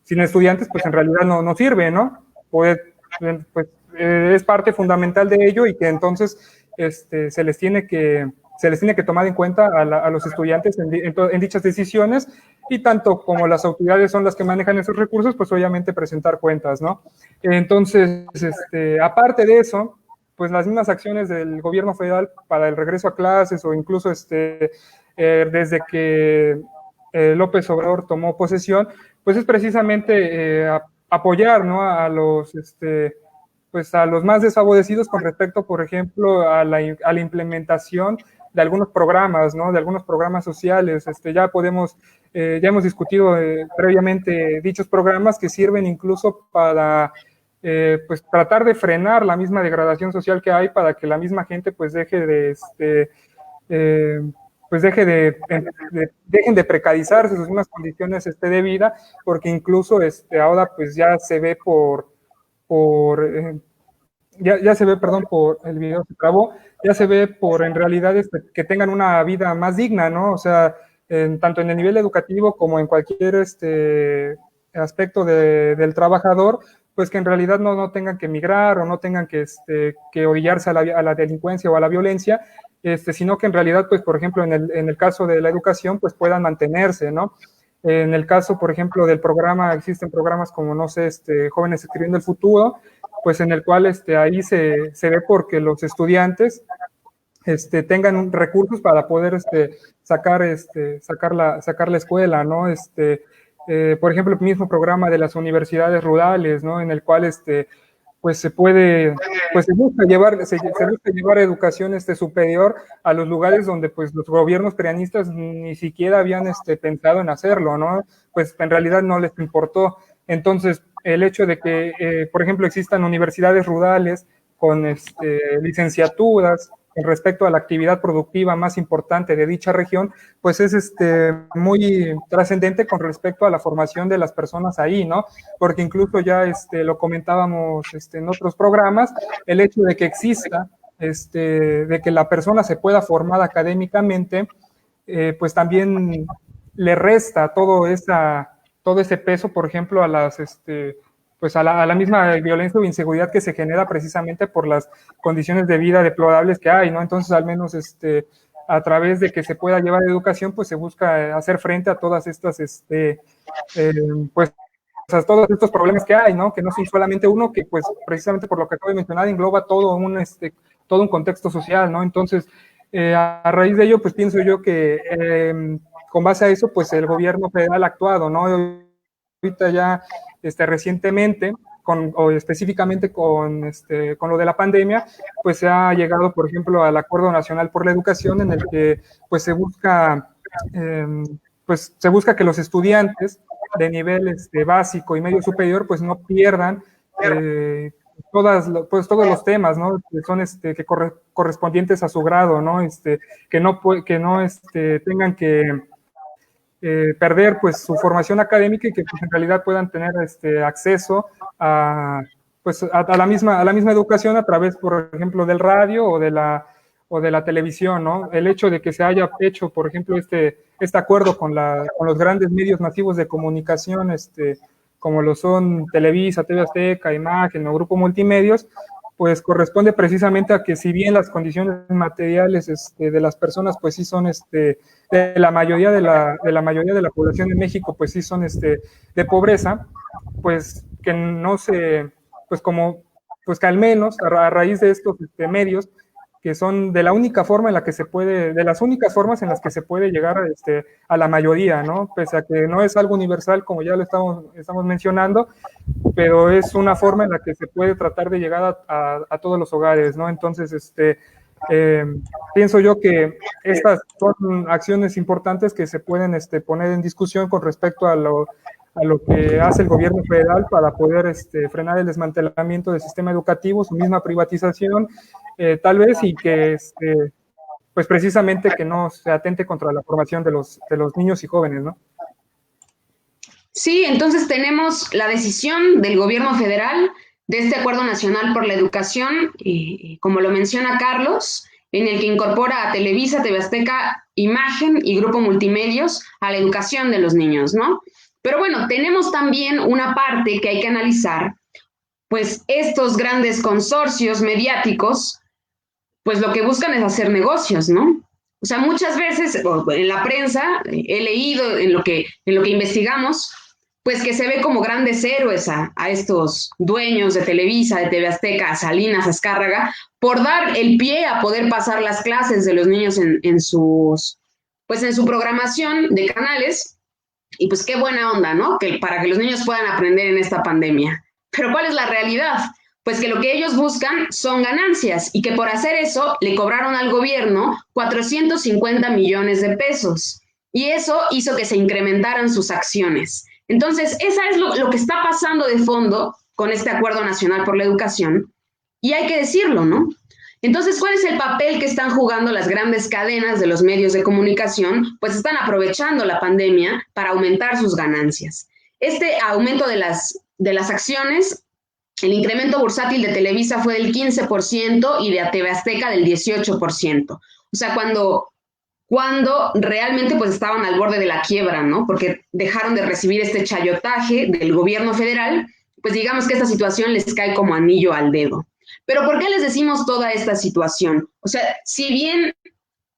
estudiantes, pues en realidad no sirve, ¿no? Pues es parte fundamental de ello y que entonces se les tiene que tomar en cuenta a los estudiantes en dichas decisiones, y tanto como las autoridades son las que manejan esos recursos, pues obviamente presentar cuentas, ¿no? Entonces, aparte de eso, pues las mismas acciones del gobierno federal para el regreso a clases o incluso desde que López Obrador tomó posesión, pues es precisamente apoyar, ¿no? a los pues a los más desfavorecidos con respecto, por ejemplo, a la implementación de algunos programas, ¿no? De algunos programas sociales. Ya hemos discutido previamente dichos programas que sirven incluso para pues tratar de frenar la misma degradación social que hay, para que la misma gente pues dejen de precarizarse sus mismas condiciones de vida, porque incluso ahora pues ya se ve ya se ve, perdón, por el video se trabó, ya se ve por en realidad que tengan una vida más digna, ¿no? O sea, tanto en el nivel educativo como en cualquier aspecto del trabajador, pues que en realidad no tengan que emigrar o no tengan que orillarse a la delincuencia o a la violencia, sino que en realidad, pues, por ejemplo, en el caso de la educación, pues puedan mantenerse, ¿no? En el caso, por ejemplo, del programa, existen programas como, no sé, Jóvenes Escribiendo el Futuro, pues en el cual ahí se ve porque los estudiantes tengan recursos para poder sacar la escuela, ¿no? Por ejemplo, el mismo programa de las universidades rurales, ¿no? En el cual pues se puede, pues se busca llevar educación superior a los lugares donde pues los gobiernos prianistas ni siquiera habían pensado en hacerlo, ¿no? Pues en realidad no les importó. Entonces, el hecho de que, por ejemplo, existan universidades rurales con licenciaturas con respecto a la actividad productiva más importante de dicha región, pues es muy trascendente con respecto a la formación de las personas ahí, ¿no? Porque incluso ya lo comentábamos en otros programas, el hecho de que exista, de que la persona se pueda formar académicamente, pues también le resta todo ese peso, por ejemplo, a las pues a la misma violencia o inseguridad que se genera precisamente por las condiciones de vida deplorables que hay, ¿no? Entonces, al menos a través de que se pueda llevar educación, pues se busca hacer frente a todas estas, pues, a todos estos problemas que hay, ¿no? Que no son solamente uno, que pues precisamente por lo que acabo de mencionar, engloba todo un contexto social, ¿no? Entonces, a raíz de ello, pues pienso yo que con base a eso, pues el gobierno federal ha actuado, ¿no? Ahorita ya recientemente, o específicamente con lo de la pandemia, pues se ha llegado, por ejemplo, al Acuerdo Nacional por la Educación, en el que pues se busca que los estudiantes de nivel básico y medio superior pues no pierdan todos los temas, ¿no? Que son que correspondientes a su grado, ¿no? Que no tengan que perder pues su formación académica y que pues, en realidad puedan tener acceso a pues a la misma educación a través, por ejemplo, del radio o de la televisión, ¿no? El hecho de que se haya hecho, por ejemplo, este acuerdo con los grandes medios masivos de comunicación, como lo son Televisa, TV Azteca, Imagen o Grupo Multimedios, pues corresponde precisamente a que si bien las condiciones materiales de las personas pues sí son de la mayoría de la población de México pues sí son de pobreza, pues que no se, pues como, pues que al menos a raíz de estos medios, que son de la única forma en la que se puede, de las únicas formas en las que se puede llegar a la mayoría, ¿no? Pese a que no es algo universal, como ya lo estamos mencionando, pero es una forma en la que se puede tratar de llegar a todos los hogares, ¿no? Entonces, pienso yo que estas son acciones importantes que se pueden poner en discusión con respecto a lo que hace el gobierno federal para poder frenar el desmantelamiento del sistema educativo, su misma privatización, tal vez, y que pues precisamente que no se atente contra la formación de los niños y jóvenes, ¿no? Sí, entonces tenemos la decisión del gobierno federal de este Acuerdo Nacional por la Educación, como lo menciona Carlos, en el que incorpora a Televisa, TV Azteca, Imagen y Grupo Multimedios a la educación de los niños, ¿no? Pero bueno, tenemos también una parte que hay que analizar, pues estos grandes consorcios mediáticos, pues lo que buscan es hacer negocios, ¿no? O sea, muchas veces en la prensa he leído en lo que investigamos, pues que se ve como grandes héroes a estos dueños de Televisa, de TV Azteca, a Salinas, a Azcárraga, por dar el pie a poder pasar las clases de los niños en su programación de canales. Y pues qué buena onda, ¿no? Para que los niños puedan aprender en esta pandemia. Pero ¿cuál es la realidad? Pues que lo que ellos buscan son ganancias y que por hacer eso le cobraron al gobierno 450 millones de pesos. Y eso hizo que se incrementaran sus acciones. Entonces, esa es lo que está pasando de fondo con este Acuerdo Nacional por la Educación. Y hay que decirlo, ¿no? Entonces, ¿cuál es el papel que están jugando las grandes cadenas de los medios de comunicación? Pues están aprovechando la pandemia para aumentar sus ganancias. Este aumento de las acciones, el incremento bursátil de Televisa fue del 15% y de TV Azteca del 18%. O sea, cuando realmente pues estaban al borde de la quiebra, ¿no? Porque dejaron de recibir este chayotaje del gobierno federal, pues digamos que esta situación les cae como anillo al dedo. Pero ¿por qué les decimos toda esta situación? O sea, si bien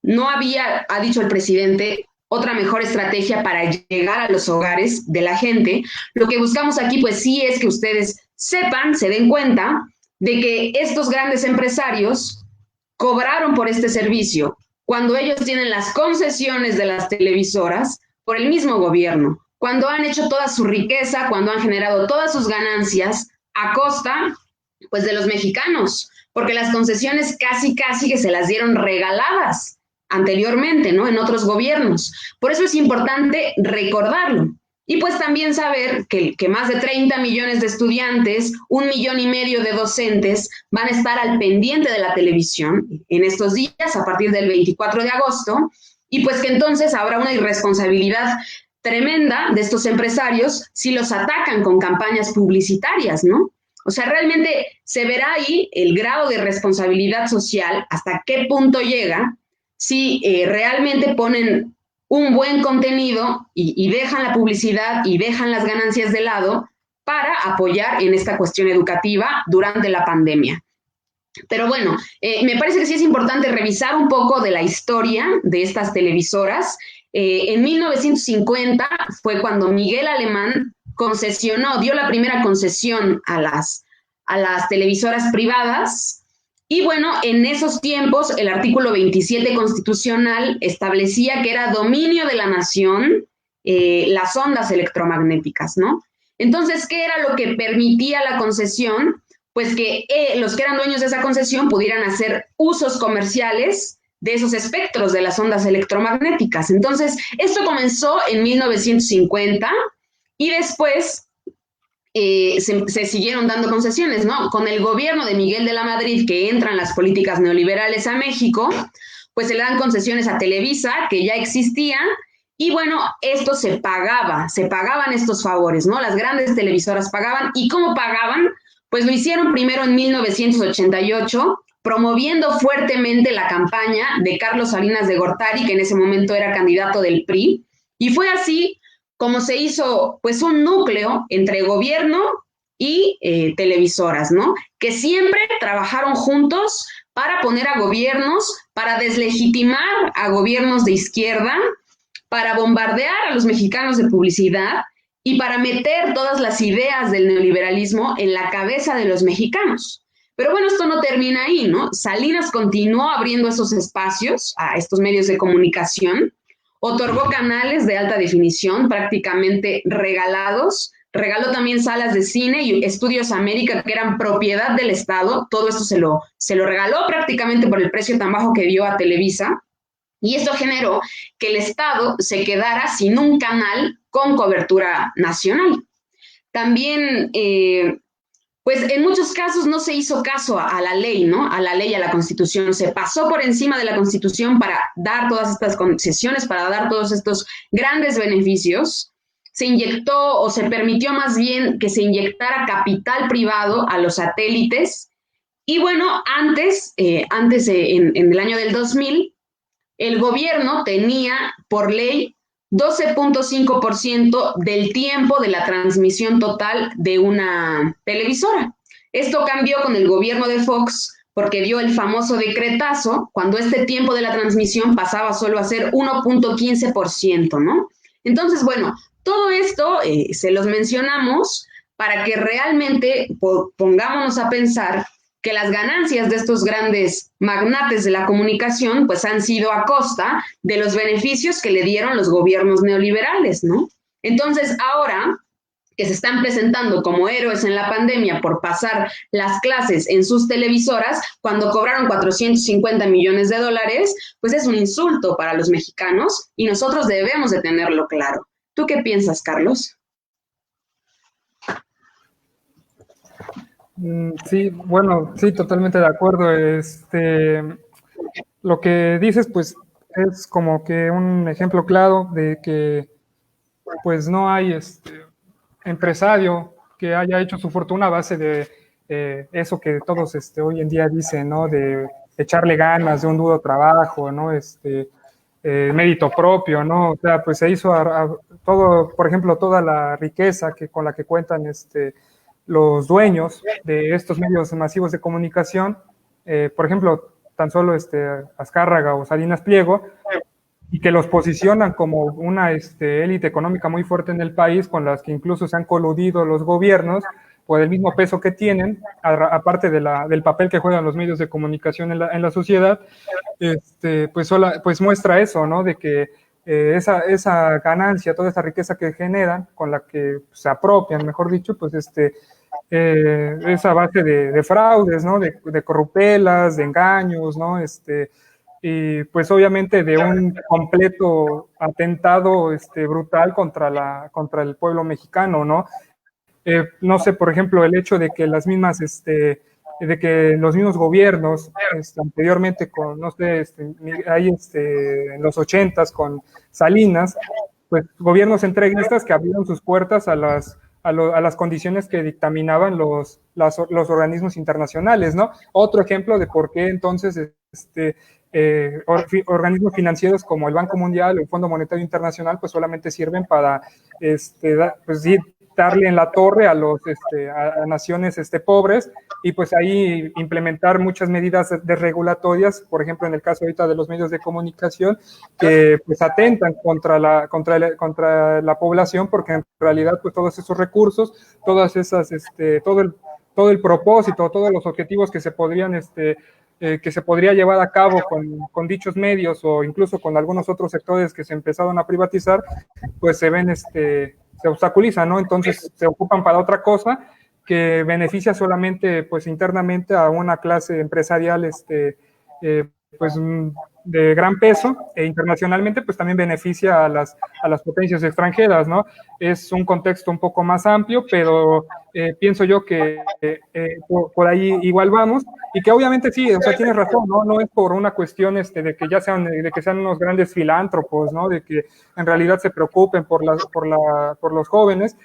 no había, ha dicho el presidente, otra mejor estrategia para llegar a los hogares de la gente, lo que buscamos aquí pues sí es que ustedes sepan, se den cuenta de que estos grandes empresarios cobraron por este servicio cuando ellos tienen las concesiones de las televisoras por el mismo gobierno, cuando han hecho toda su riqueza, cuando han generado todas sus ganancias a costa pues de los mexicanos, porque las concesiones casi que se las dieron regaladas anteriormente, ¿no? En otros gobiernos. Por eso es importante recordarlo. Y pues también saber que más de 30 millones de estudiantes, 1,5 millones de docentes van a estar al pendiente de la televisión en estos días a partir del 24 de agosto y pues que entonces habrá una irresponsabilidad tremenda de estos empresarios si los atacan con campañas publicitarias, ¿no? O sea, realmente se verá ahí el grado de responsabilidad social, hasta qué punto llega, si realmente ponen un buen contenido y dejan la publicidad y dejan las ganancias de lado para apoyar en esta cuestión educativa durante la pandemia. Pero bueno, me parece que sí es importante revisar un poco de la historia de estas televisoras. En 1950 fue cuando Miguel Alemán dio la primera concesión a las televisoras privadas. Y bueno, en esos tiempos el artículo 27 constitucional establecía que era dominio de la nación las ondas electromagnéticas, ¿no? Entonces, ¿qué era lo que permitía la concesión? Pues que los que eran dueños de esa concesión pudieran hacer usos comerciales de esos espectros de las ondas electromagnéticas. Entonces, esto comenzó en 1950 y después se siguieron dando concesiones, ¿no? Con el gobierno de Miguel de la Madrid, que entran las políticas neoliberales a México, pues se le dan concesiones a Televisa, que ya existía, y bueno, esto se pagaban estos favores, ¿no? Las grandes televisoras pagaban, ¿y cómo pagaban? Pues lo hicieron primero en 1988, promoviendo fuertemente la campaña de Carlos Salinas de Gortari, que en ese momento era candidato del PRI, y fue así como se hizo pues un núcleo entre gobierno y televisoras, ¿no? Que siempre trabajaron juntos para poner a gobiernos, para deslegitimar a gobiernos de izquierda, para bombardear a los mexicanos de publicidad y para meter todas las ideas del neoliberalismo en la cabeza de los mexicanos. Pero bueno, esto no termina ahí, ¿no? Salinas continuó abriendo esos espacios a estos medios de comunicación, otorgó canales de alta definición prácticamente regalados, regaló también salas de cine y Estudios América, que eran propiedad del Estado, todo esto se lo regaló prácticamente por el precio tan bajo que dio a Televisa, y esto generó que el Estado se quedara sin un canal con cobertura nacional. También, pues en muchos casos no se hizo caso a la ley, ¿no? A la ley, a la Constitución. Se pasó por encima de la Constitución para dar todas estas concesiones, para dar todos estos grandes beneficios. Se inyectó o se permitió más bien que se inyectara capital privado a los satélites. Y bueno, antes en el año del 2000, el gobierno tenía por ley 12.5% del tiempo de la transmisión total de una televisora. Esto cambió con el gobierno de Fox porque dio el famoso decretazo cuando este tiempo de la transmisión pasaba solo a ser 1.15%, ¿no? Entonces, bueno, todo esto se los mencionamos para que realmente pongámonos a pensar que las ganancias de estos grandes magnates de la comunicación pues han sido a costa de los beneficios que le dieron los gobiernos neoliberales, ¿no? Entonces, ahora que se están presentando como héroes en la pandemia por pasar las clases en sus televisoras, cuando cobraron 450 millones de dólares, pues es un insulto para los mexicanos y nosotros debemos de tenerlo claro. ¿Tú qué piensas, Carlos? Sí, bueno, sí, totalmente de acuerdo. Lo que dices, pues, es como que un ejemplo claro de que, pues, no hay empresario que haya hecho su fortuna a base de eso que todos hoy en día dicen, ¿no? De echarle ganas, de un duro trabajo, ¿no? Mérito propio, ¿no? O sea, pues se hizo todo, por ejemplo, toda la riqueza con la que cuentan los dueños de estos medios masivos de comunicación, por ejemplo, tan solo Azcárraga o Salinas Pliego, y que los posicionan como una élite económica muy fuerte en el país, con las que incluso se han coludido los gobiernos por el mismo peso que tienen, aparte del papel que juegan los medios de comunicación en la sociedad, pues muestra eso, ¿no? De que esa ganancia, toda esa riqueza que generan, con la que se apropian, mejor dicho, pues esa base de fraudes, ¿no? De corrupelas, de engaños, ¿no? Y pues obviamente de un completo atentado brutal contra el pueblo mexicano, ¿no? No sé, por ejemplo, el hecho de que las mismas, de que los mismos gobiernos, anteriormente con, no sé, ahí en los 80s con Salinas, pues gobiernos entreguistas que abrieron sus puertas a las condiciones que dictaminaban los organismos internacionales, ¿no? Otro ejemplo de por qué entonces organismos financieros como el Banco Mundial o el Fondo Monetario Internacional pues solamente sirven para pues, darle en la torre a a naciones pobres y pues ahí implementar muchas medidas desregulatorias, por ejemplo en el caso ahorita de los medios de comunicación que pues atentan contra la población, porque en realidad pues todos esos recursos, todas esas todo el propósito, todos los objetivos que se podrían que se podría llevar a cabo con dichos medios o incluso con algunos otros sectores que se empezaron a privatizar, pues se ven se obstaculizan, ¿no? Entonces se ocupan para otra cosa que beneficia solamente, pues, internamente a una clase empresarial, pues, de gran peso, e internacionalmente, pues, también beneficia a las potencias extranjeras, ¿no? Es un contexto un poco más amplio, pero pienso yo que por ahí igual vamos, y que obviamente sí, o sea, tienes razón, ¿no? No es por una cuestión de que ya sean, de que sean unos grandes filántropos, ¿no? De que en realidad se preocupen por los jóvenes,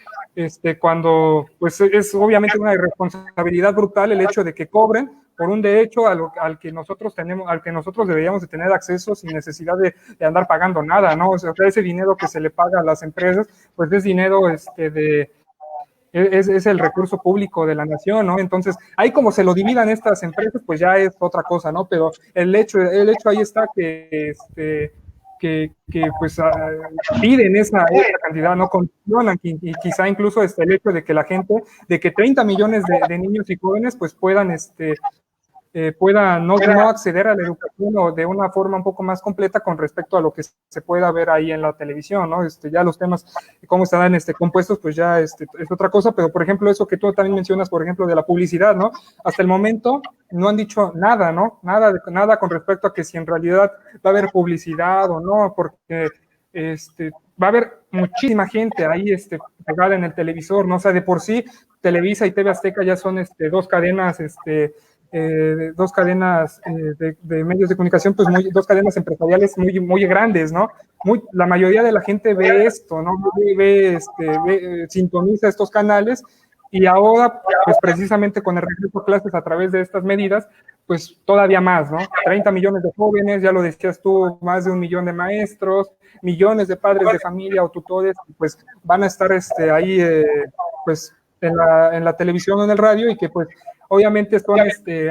cuando pues es obviamente una irresponsabilidad brutal el hecho de que cobren por un derecho al que nosotros tenemos, al que nosotros deberíamos de tener acceso sin necesidad de andar pagando nada, ¿no? O sea, ese dinero que se le paga a las empresas, pues es dinero es el recurso público de la nación, ¿no? Entonces, ahí como se lo dividan estas empresas, pues ya es otra cosa, ¿no? Pero el hecho ahí está que pues piden esa cantidad, no condicionan, y quizá incluso el hecho de que la gente, de que 30 millones de niños y jóvenes pues puedan pueda no acceder a la educación o de una forma un poco más completa con respecto a lo que se pueda ver ahí en la televisión, ¿no? Ya los temas, cómo están compuestos, pues ya es otra cosa, pero por ejemplo eso que tú también mencionas, por ejemplo, de la publicidad, ¿no? Hasta el momento no han dicho nada, ¿no? Nada con respecto a que si en realidad va a haber publicidad o no, porque va a haber muchísima gente ahí pegada en el televisor, ¿no? O sea, de por sí Televisa y TV Azteca ya son dos cadenas dos cadenas de medios de comunicación, pues dos cadenas empresariales muy grandes, ¿no? La mayoría de la gente ve esto, ¿no? Sintoniza estos canales y ahora, pues precisamente con el regreso a clases a través de estas medidas, pues todavía más, ¿no? 30 millones de jóvenes, ya lo decías tú, más de 1 millón de maestros, millones de padres de familia o tutores, pues van a estar ahí, pues en la televisión o en el radio y que pues obviamente son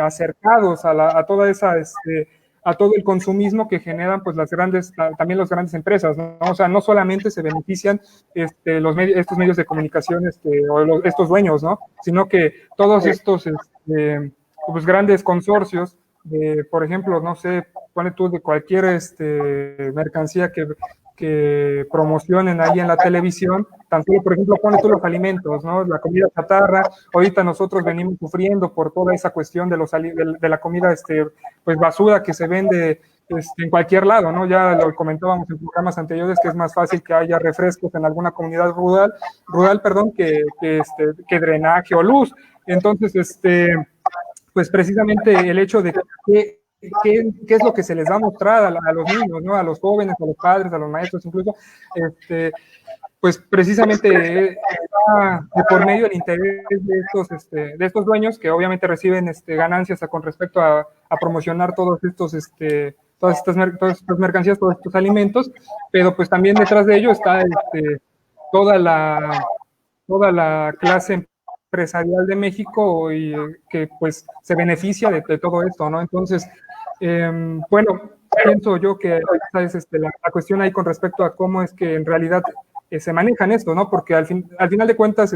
acercados a toda esa, a todo el consumismo que generan pues también las grandes empresas, ¿no? O sea, no solamente se benefician estos medios de comunicación estos dueños, ¿no? Sino que todos estos pues, grandes consorcios, por ejemplo, no sé, pone tú de cualquier mercancía que promocionen ahí en la televisión, tan solo, por ejemplo, pone tú los alimentos, ¿no? La comida chatarra, ahorita nosotros venimos sufriendo por toda esa cuestión de la comida, pues basura que se vende en cualquier lado, ¿no? Ya lo comentábamos en programas anteriores que es más fácil que haya refrescos en alguna comunidad rural, perdón, que drenaje o luz. Entonces, pues precisamente el hecho de que ¿Qué es lo que se les va a mostrar a los niños, ¿no? A los jóvenes, a los padres, a los maestros, incluso, pues precisamente de por medio el interés de estos dueños que obviamente reciben ganancias con respecto a promocionar todas estas mercancías, todos estos alimentos, pero pues también detrás de ello está toda la clase empresarial de México y que pues se beneficia de todo esto, ¿no? Entonces, bueno, pienso yo que es la cuestión ahí con respecto a cómo es que en realidad se manejan esto, ¿no? Porque al final de cuentas,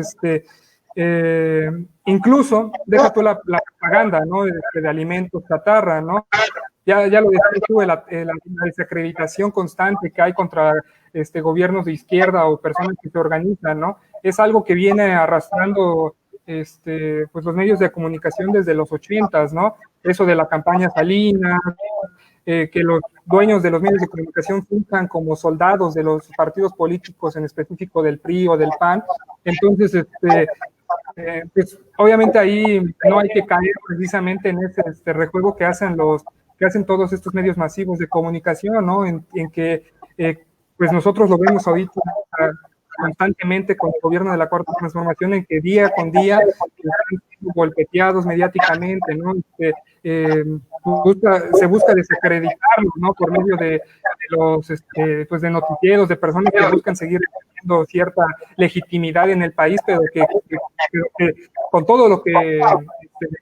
incluso, deja tú la propaganda, ¿no? De alimentos chatarra, ¿no? Ya lo decías tú, la desacreditación constante que hay contra gobiernos de izquierda o personas que se organizan, ¿no? Es algo que viene arrastrando pues los medios de comunicación desde los 80s, ¿no? Eso de la campaña Salinas, que los dueños de los medios de comunicación funjan como soldados de los partidos políticos, en específico del PRI o del PAN. Entonces, pues obviamente ahí no hay que caer precisamente en ese rejuego que hacen todos estos medios masivos de comunicación, ¿no? En que pues nosotros lo vemos ahorita constantemente con el gobierno de la Cuarta Transformación, en que día con día están siendo golpeteados mediáticamente, ¿no? Se busca desacreditarlos, ¿no? Por medio de los, pues de noticieros, de personas que buscan seguir teniendo cierta legitimidad en el país, pero que con todo lo que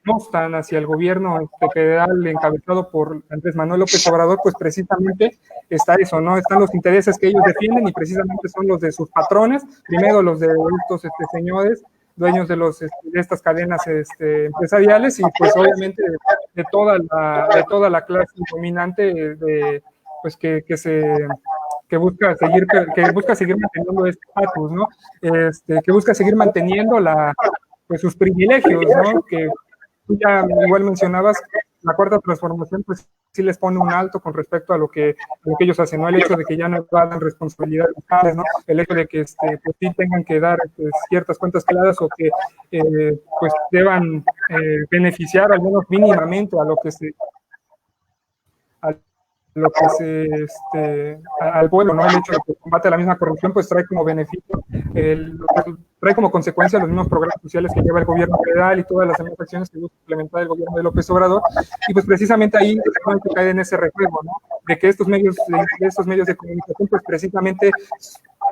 denostan hacia el gobierno federal encabezado por Andrés Manuel López Obrador, pues precisamente está eso, ¿no? Están los intereses que ellos defienden y precisamente son los de sus patrones, primero los de estos señores, dueños de estas cadenas empresariales y pues obviamente de toda la clase dominante pues que busca seguir manteniendo este estatus, ¿no? Que busca seguir manteniendo pues sus privilegios, ¿no? Que tú ya igual mencionabas, la Cuarta Transformación pues sí les pone un alto con respecto a lo que ellos hacen, ¿no? El hecho de que ya no dan responsabilidades locales, ¿no? El hecho de que pues sí tengan que dar ciertas cuentas claras o que pues deban beneficiar al menos mínimamente a lo que se al pueblo, ¿no? El hecho de que combate la misma corrupción, pues trae como beneficio, trae como consecuencia los mismos programas sociales que lleva el gobierno federal y todas las demás acciones que busca implementar el gobierno de López Obrador, y pues precisamente ahí hay que caer en ese rejuego, ¿no? De que estos medios de comunicación, pues precisamente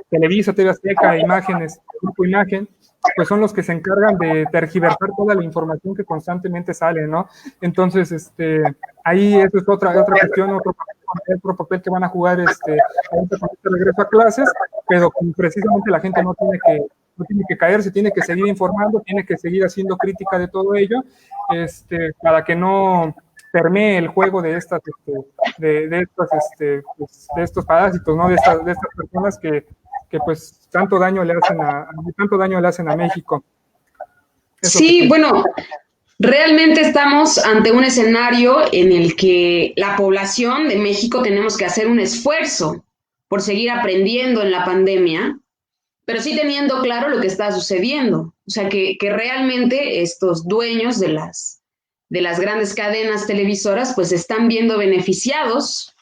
Televisa, TV Azteca, Imágenes, Grupo Imagen, pues son los que se encargan de tergiversar toda la información que constantemente sale, ¿no? Entonces, ahí eso es otra cuestión, otro papel que van a jugar ahorita con este regreso a clases, pero precisamente la gente no tiene que caerse, tiene que seguir informando, tiene que seguir haciendo crítica de todo ello, para que no permee el juego de estos parásitos, ¿no? De estas personas que pues tanto daño le hacen a México. Sí, bueno, realmente estamos ante un escenario en el que la población de México tenemos que hacer un esfuerzo por seguir aprendiendo en la pandemia, pero sí teniendo claro lo que está sucediendo. O sea, que realmente estos dueños de las grandes cadenas televisoras pues están viendo beneficiados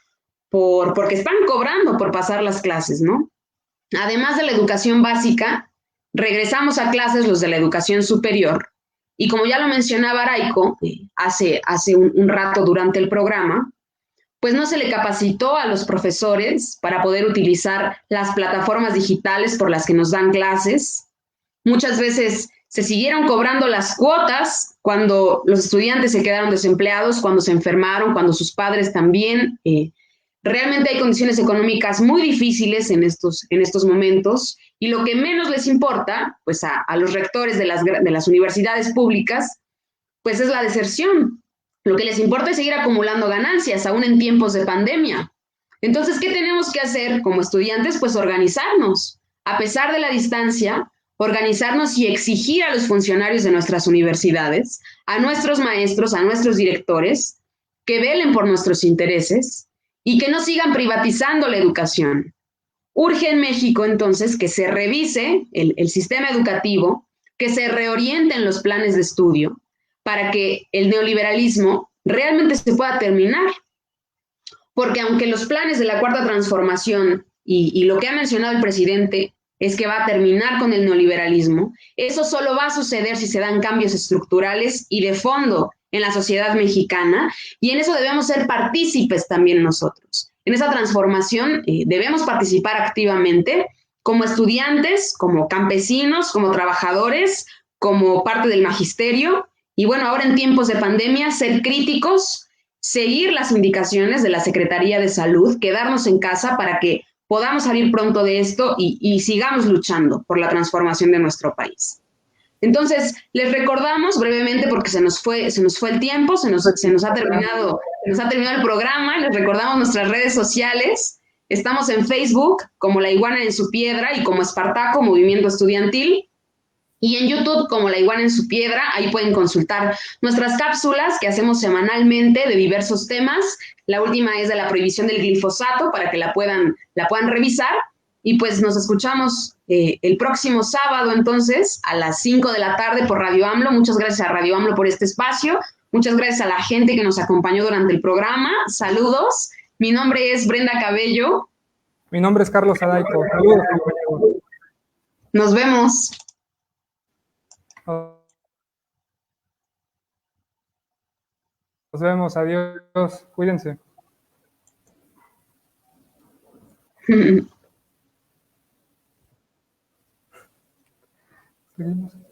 porque están cobrando por pasar las clases, ¿no? Además de la educación básica, regresamos a clases los de la educación superior y como ya lo mencionaba Araiko hace un rato durante el programa, pues no se le capacitó a los profesores para poder utilizar las plataformas digitales por las que nos dan clases. Muchas veces se siguieron cobrando las cuotas cuando los estudiantes se quedaron desempleados, cuando se enfermaron, cuando sus padres también. Realmente hay condiciones económicas muy difíciles en estos momentos y lo que menos les importa, pues a los rectores de las universidades públicas, pues es la deserción. Lo que les importa es seguir acumulando ganancias, aún en tiempos de pandemia. Entonces, ¿qué tenemos que hacer como estudiantes? Pues organizarnos. A pesar de la distancia, organizarnos y exigir a los funcionarios de nuestras universidades, a nuestros maestros, a nuestros directores, que velen por nuestros intereses y que no sigan privatizando la educación. Urge en México, entonces, que se revise el sistema educativo, que se reorienten los planes de estudio para que el neoliberalismo realmente se pueda terminar. Porque aunque los planes de la Cuarta Transformación y lo que ha mencionado el presidente es que va a terminar con el neoliberalismo, eso solo va a suceder si se dan cambios estructurales y de fondo en la sociedad mexicana, y en eso debemos ser partícipes también nosotros. En esa transformación debemos participar activamente como estudiantes, como campesinos, como trabajadores, como parte del magisterio, y bueno, ahora en tiempos de pandemia, ser críticos, seguir las indicaciones de la Secretaría de Salud, quedarnos en casa para que podamos salir pronto de esto y sigamos luchando por la transformación de nuestro país. Entonces, les recordamos brevemente, porque se nos fue el tiempo, se nos ha terminado el programa, les recordamos nuestras redes sociales. Estamos en Facebook como La Iguana en su Piedra y como Espartaco, Movimiento Estudiantil. Y en YouTube, como La Iguana en su Piedra, ahí pueden consultar nuestras cápsulas que hacemos semanalmente de diversos temas. La última es de la prohibición del glifosato para que la puedan revisar. Y pues nos escuchamos el próximo sábado, entonces, a las 5 de la tarde por Radio AMLO. Muchas gracias a Radio AMLO por este espacio. Muchas gracias a la gente que nos acompañó durante el programa. Saludos. Mi nombre es Brenda Cabello. Mi nombre es Carlos Adaico. Saludos, compañero. Nos vemos. Nos vemos, adiós, cuídense. Seguimos.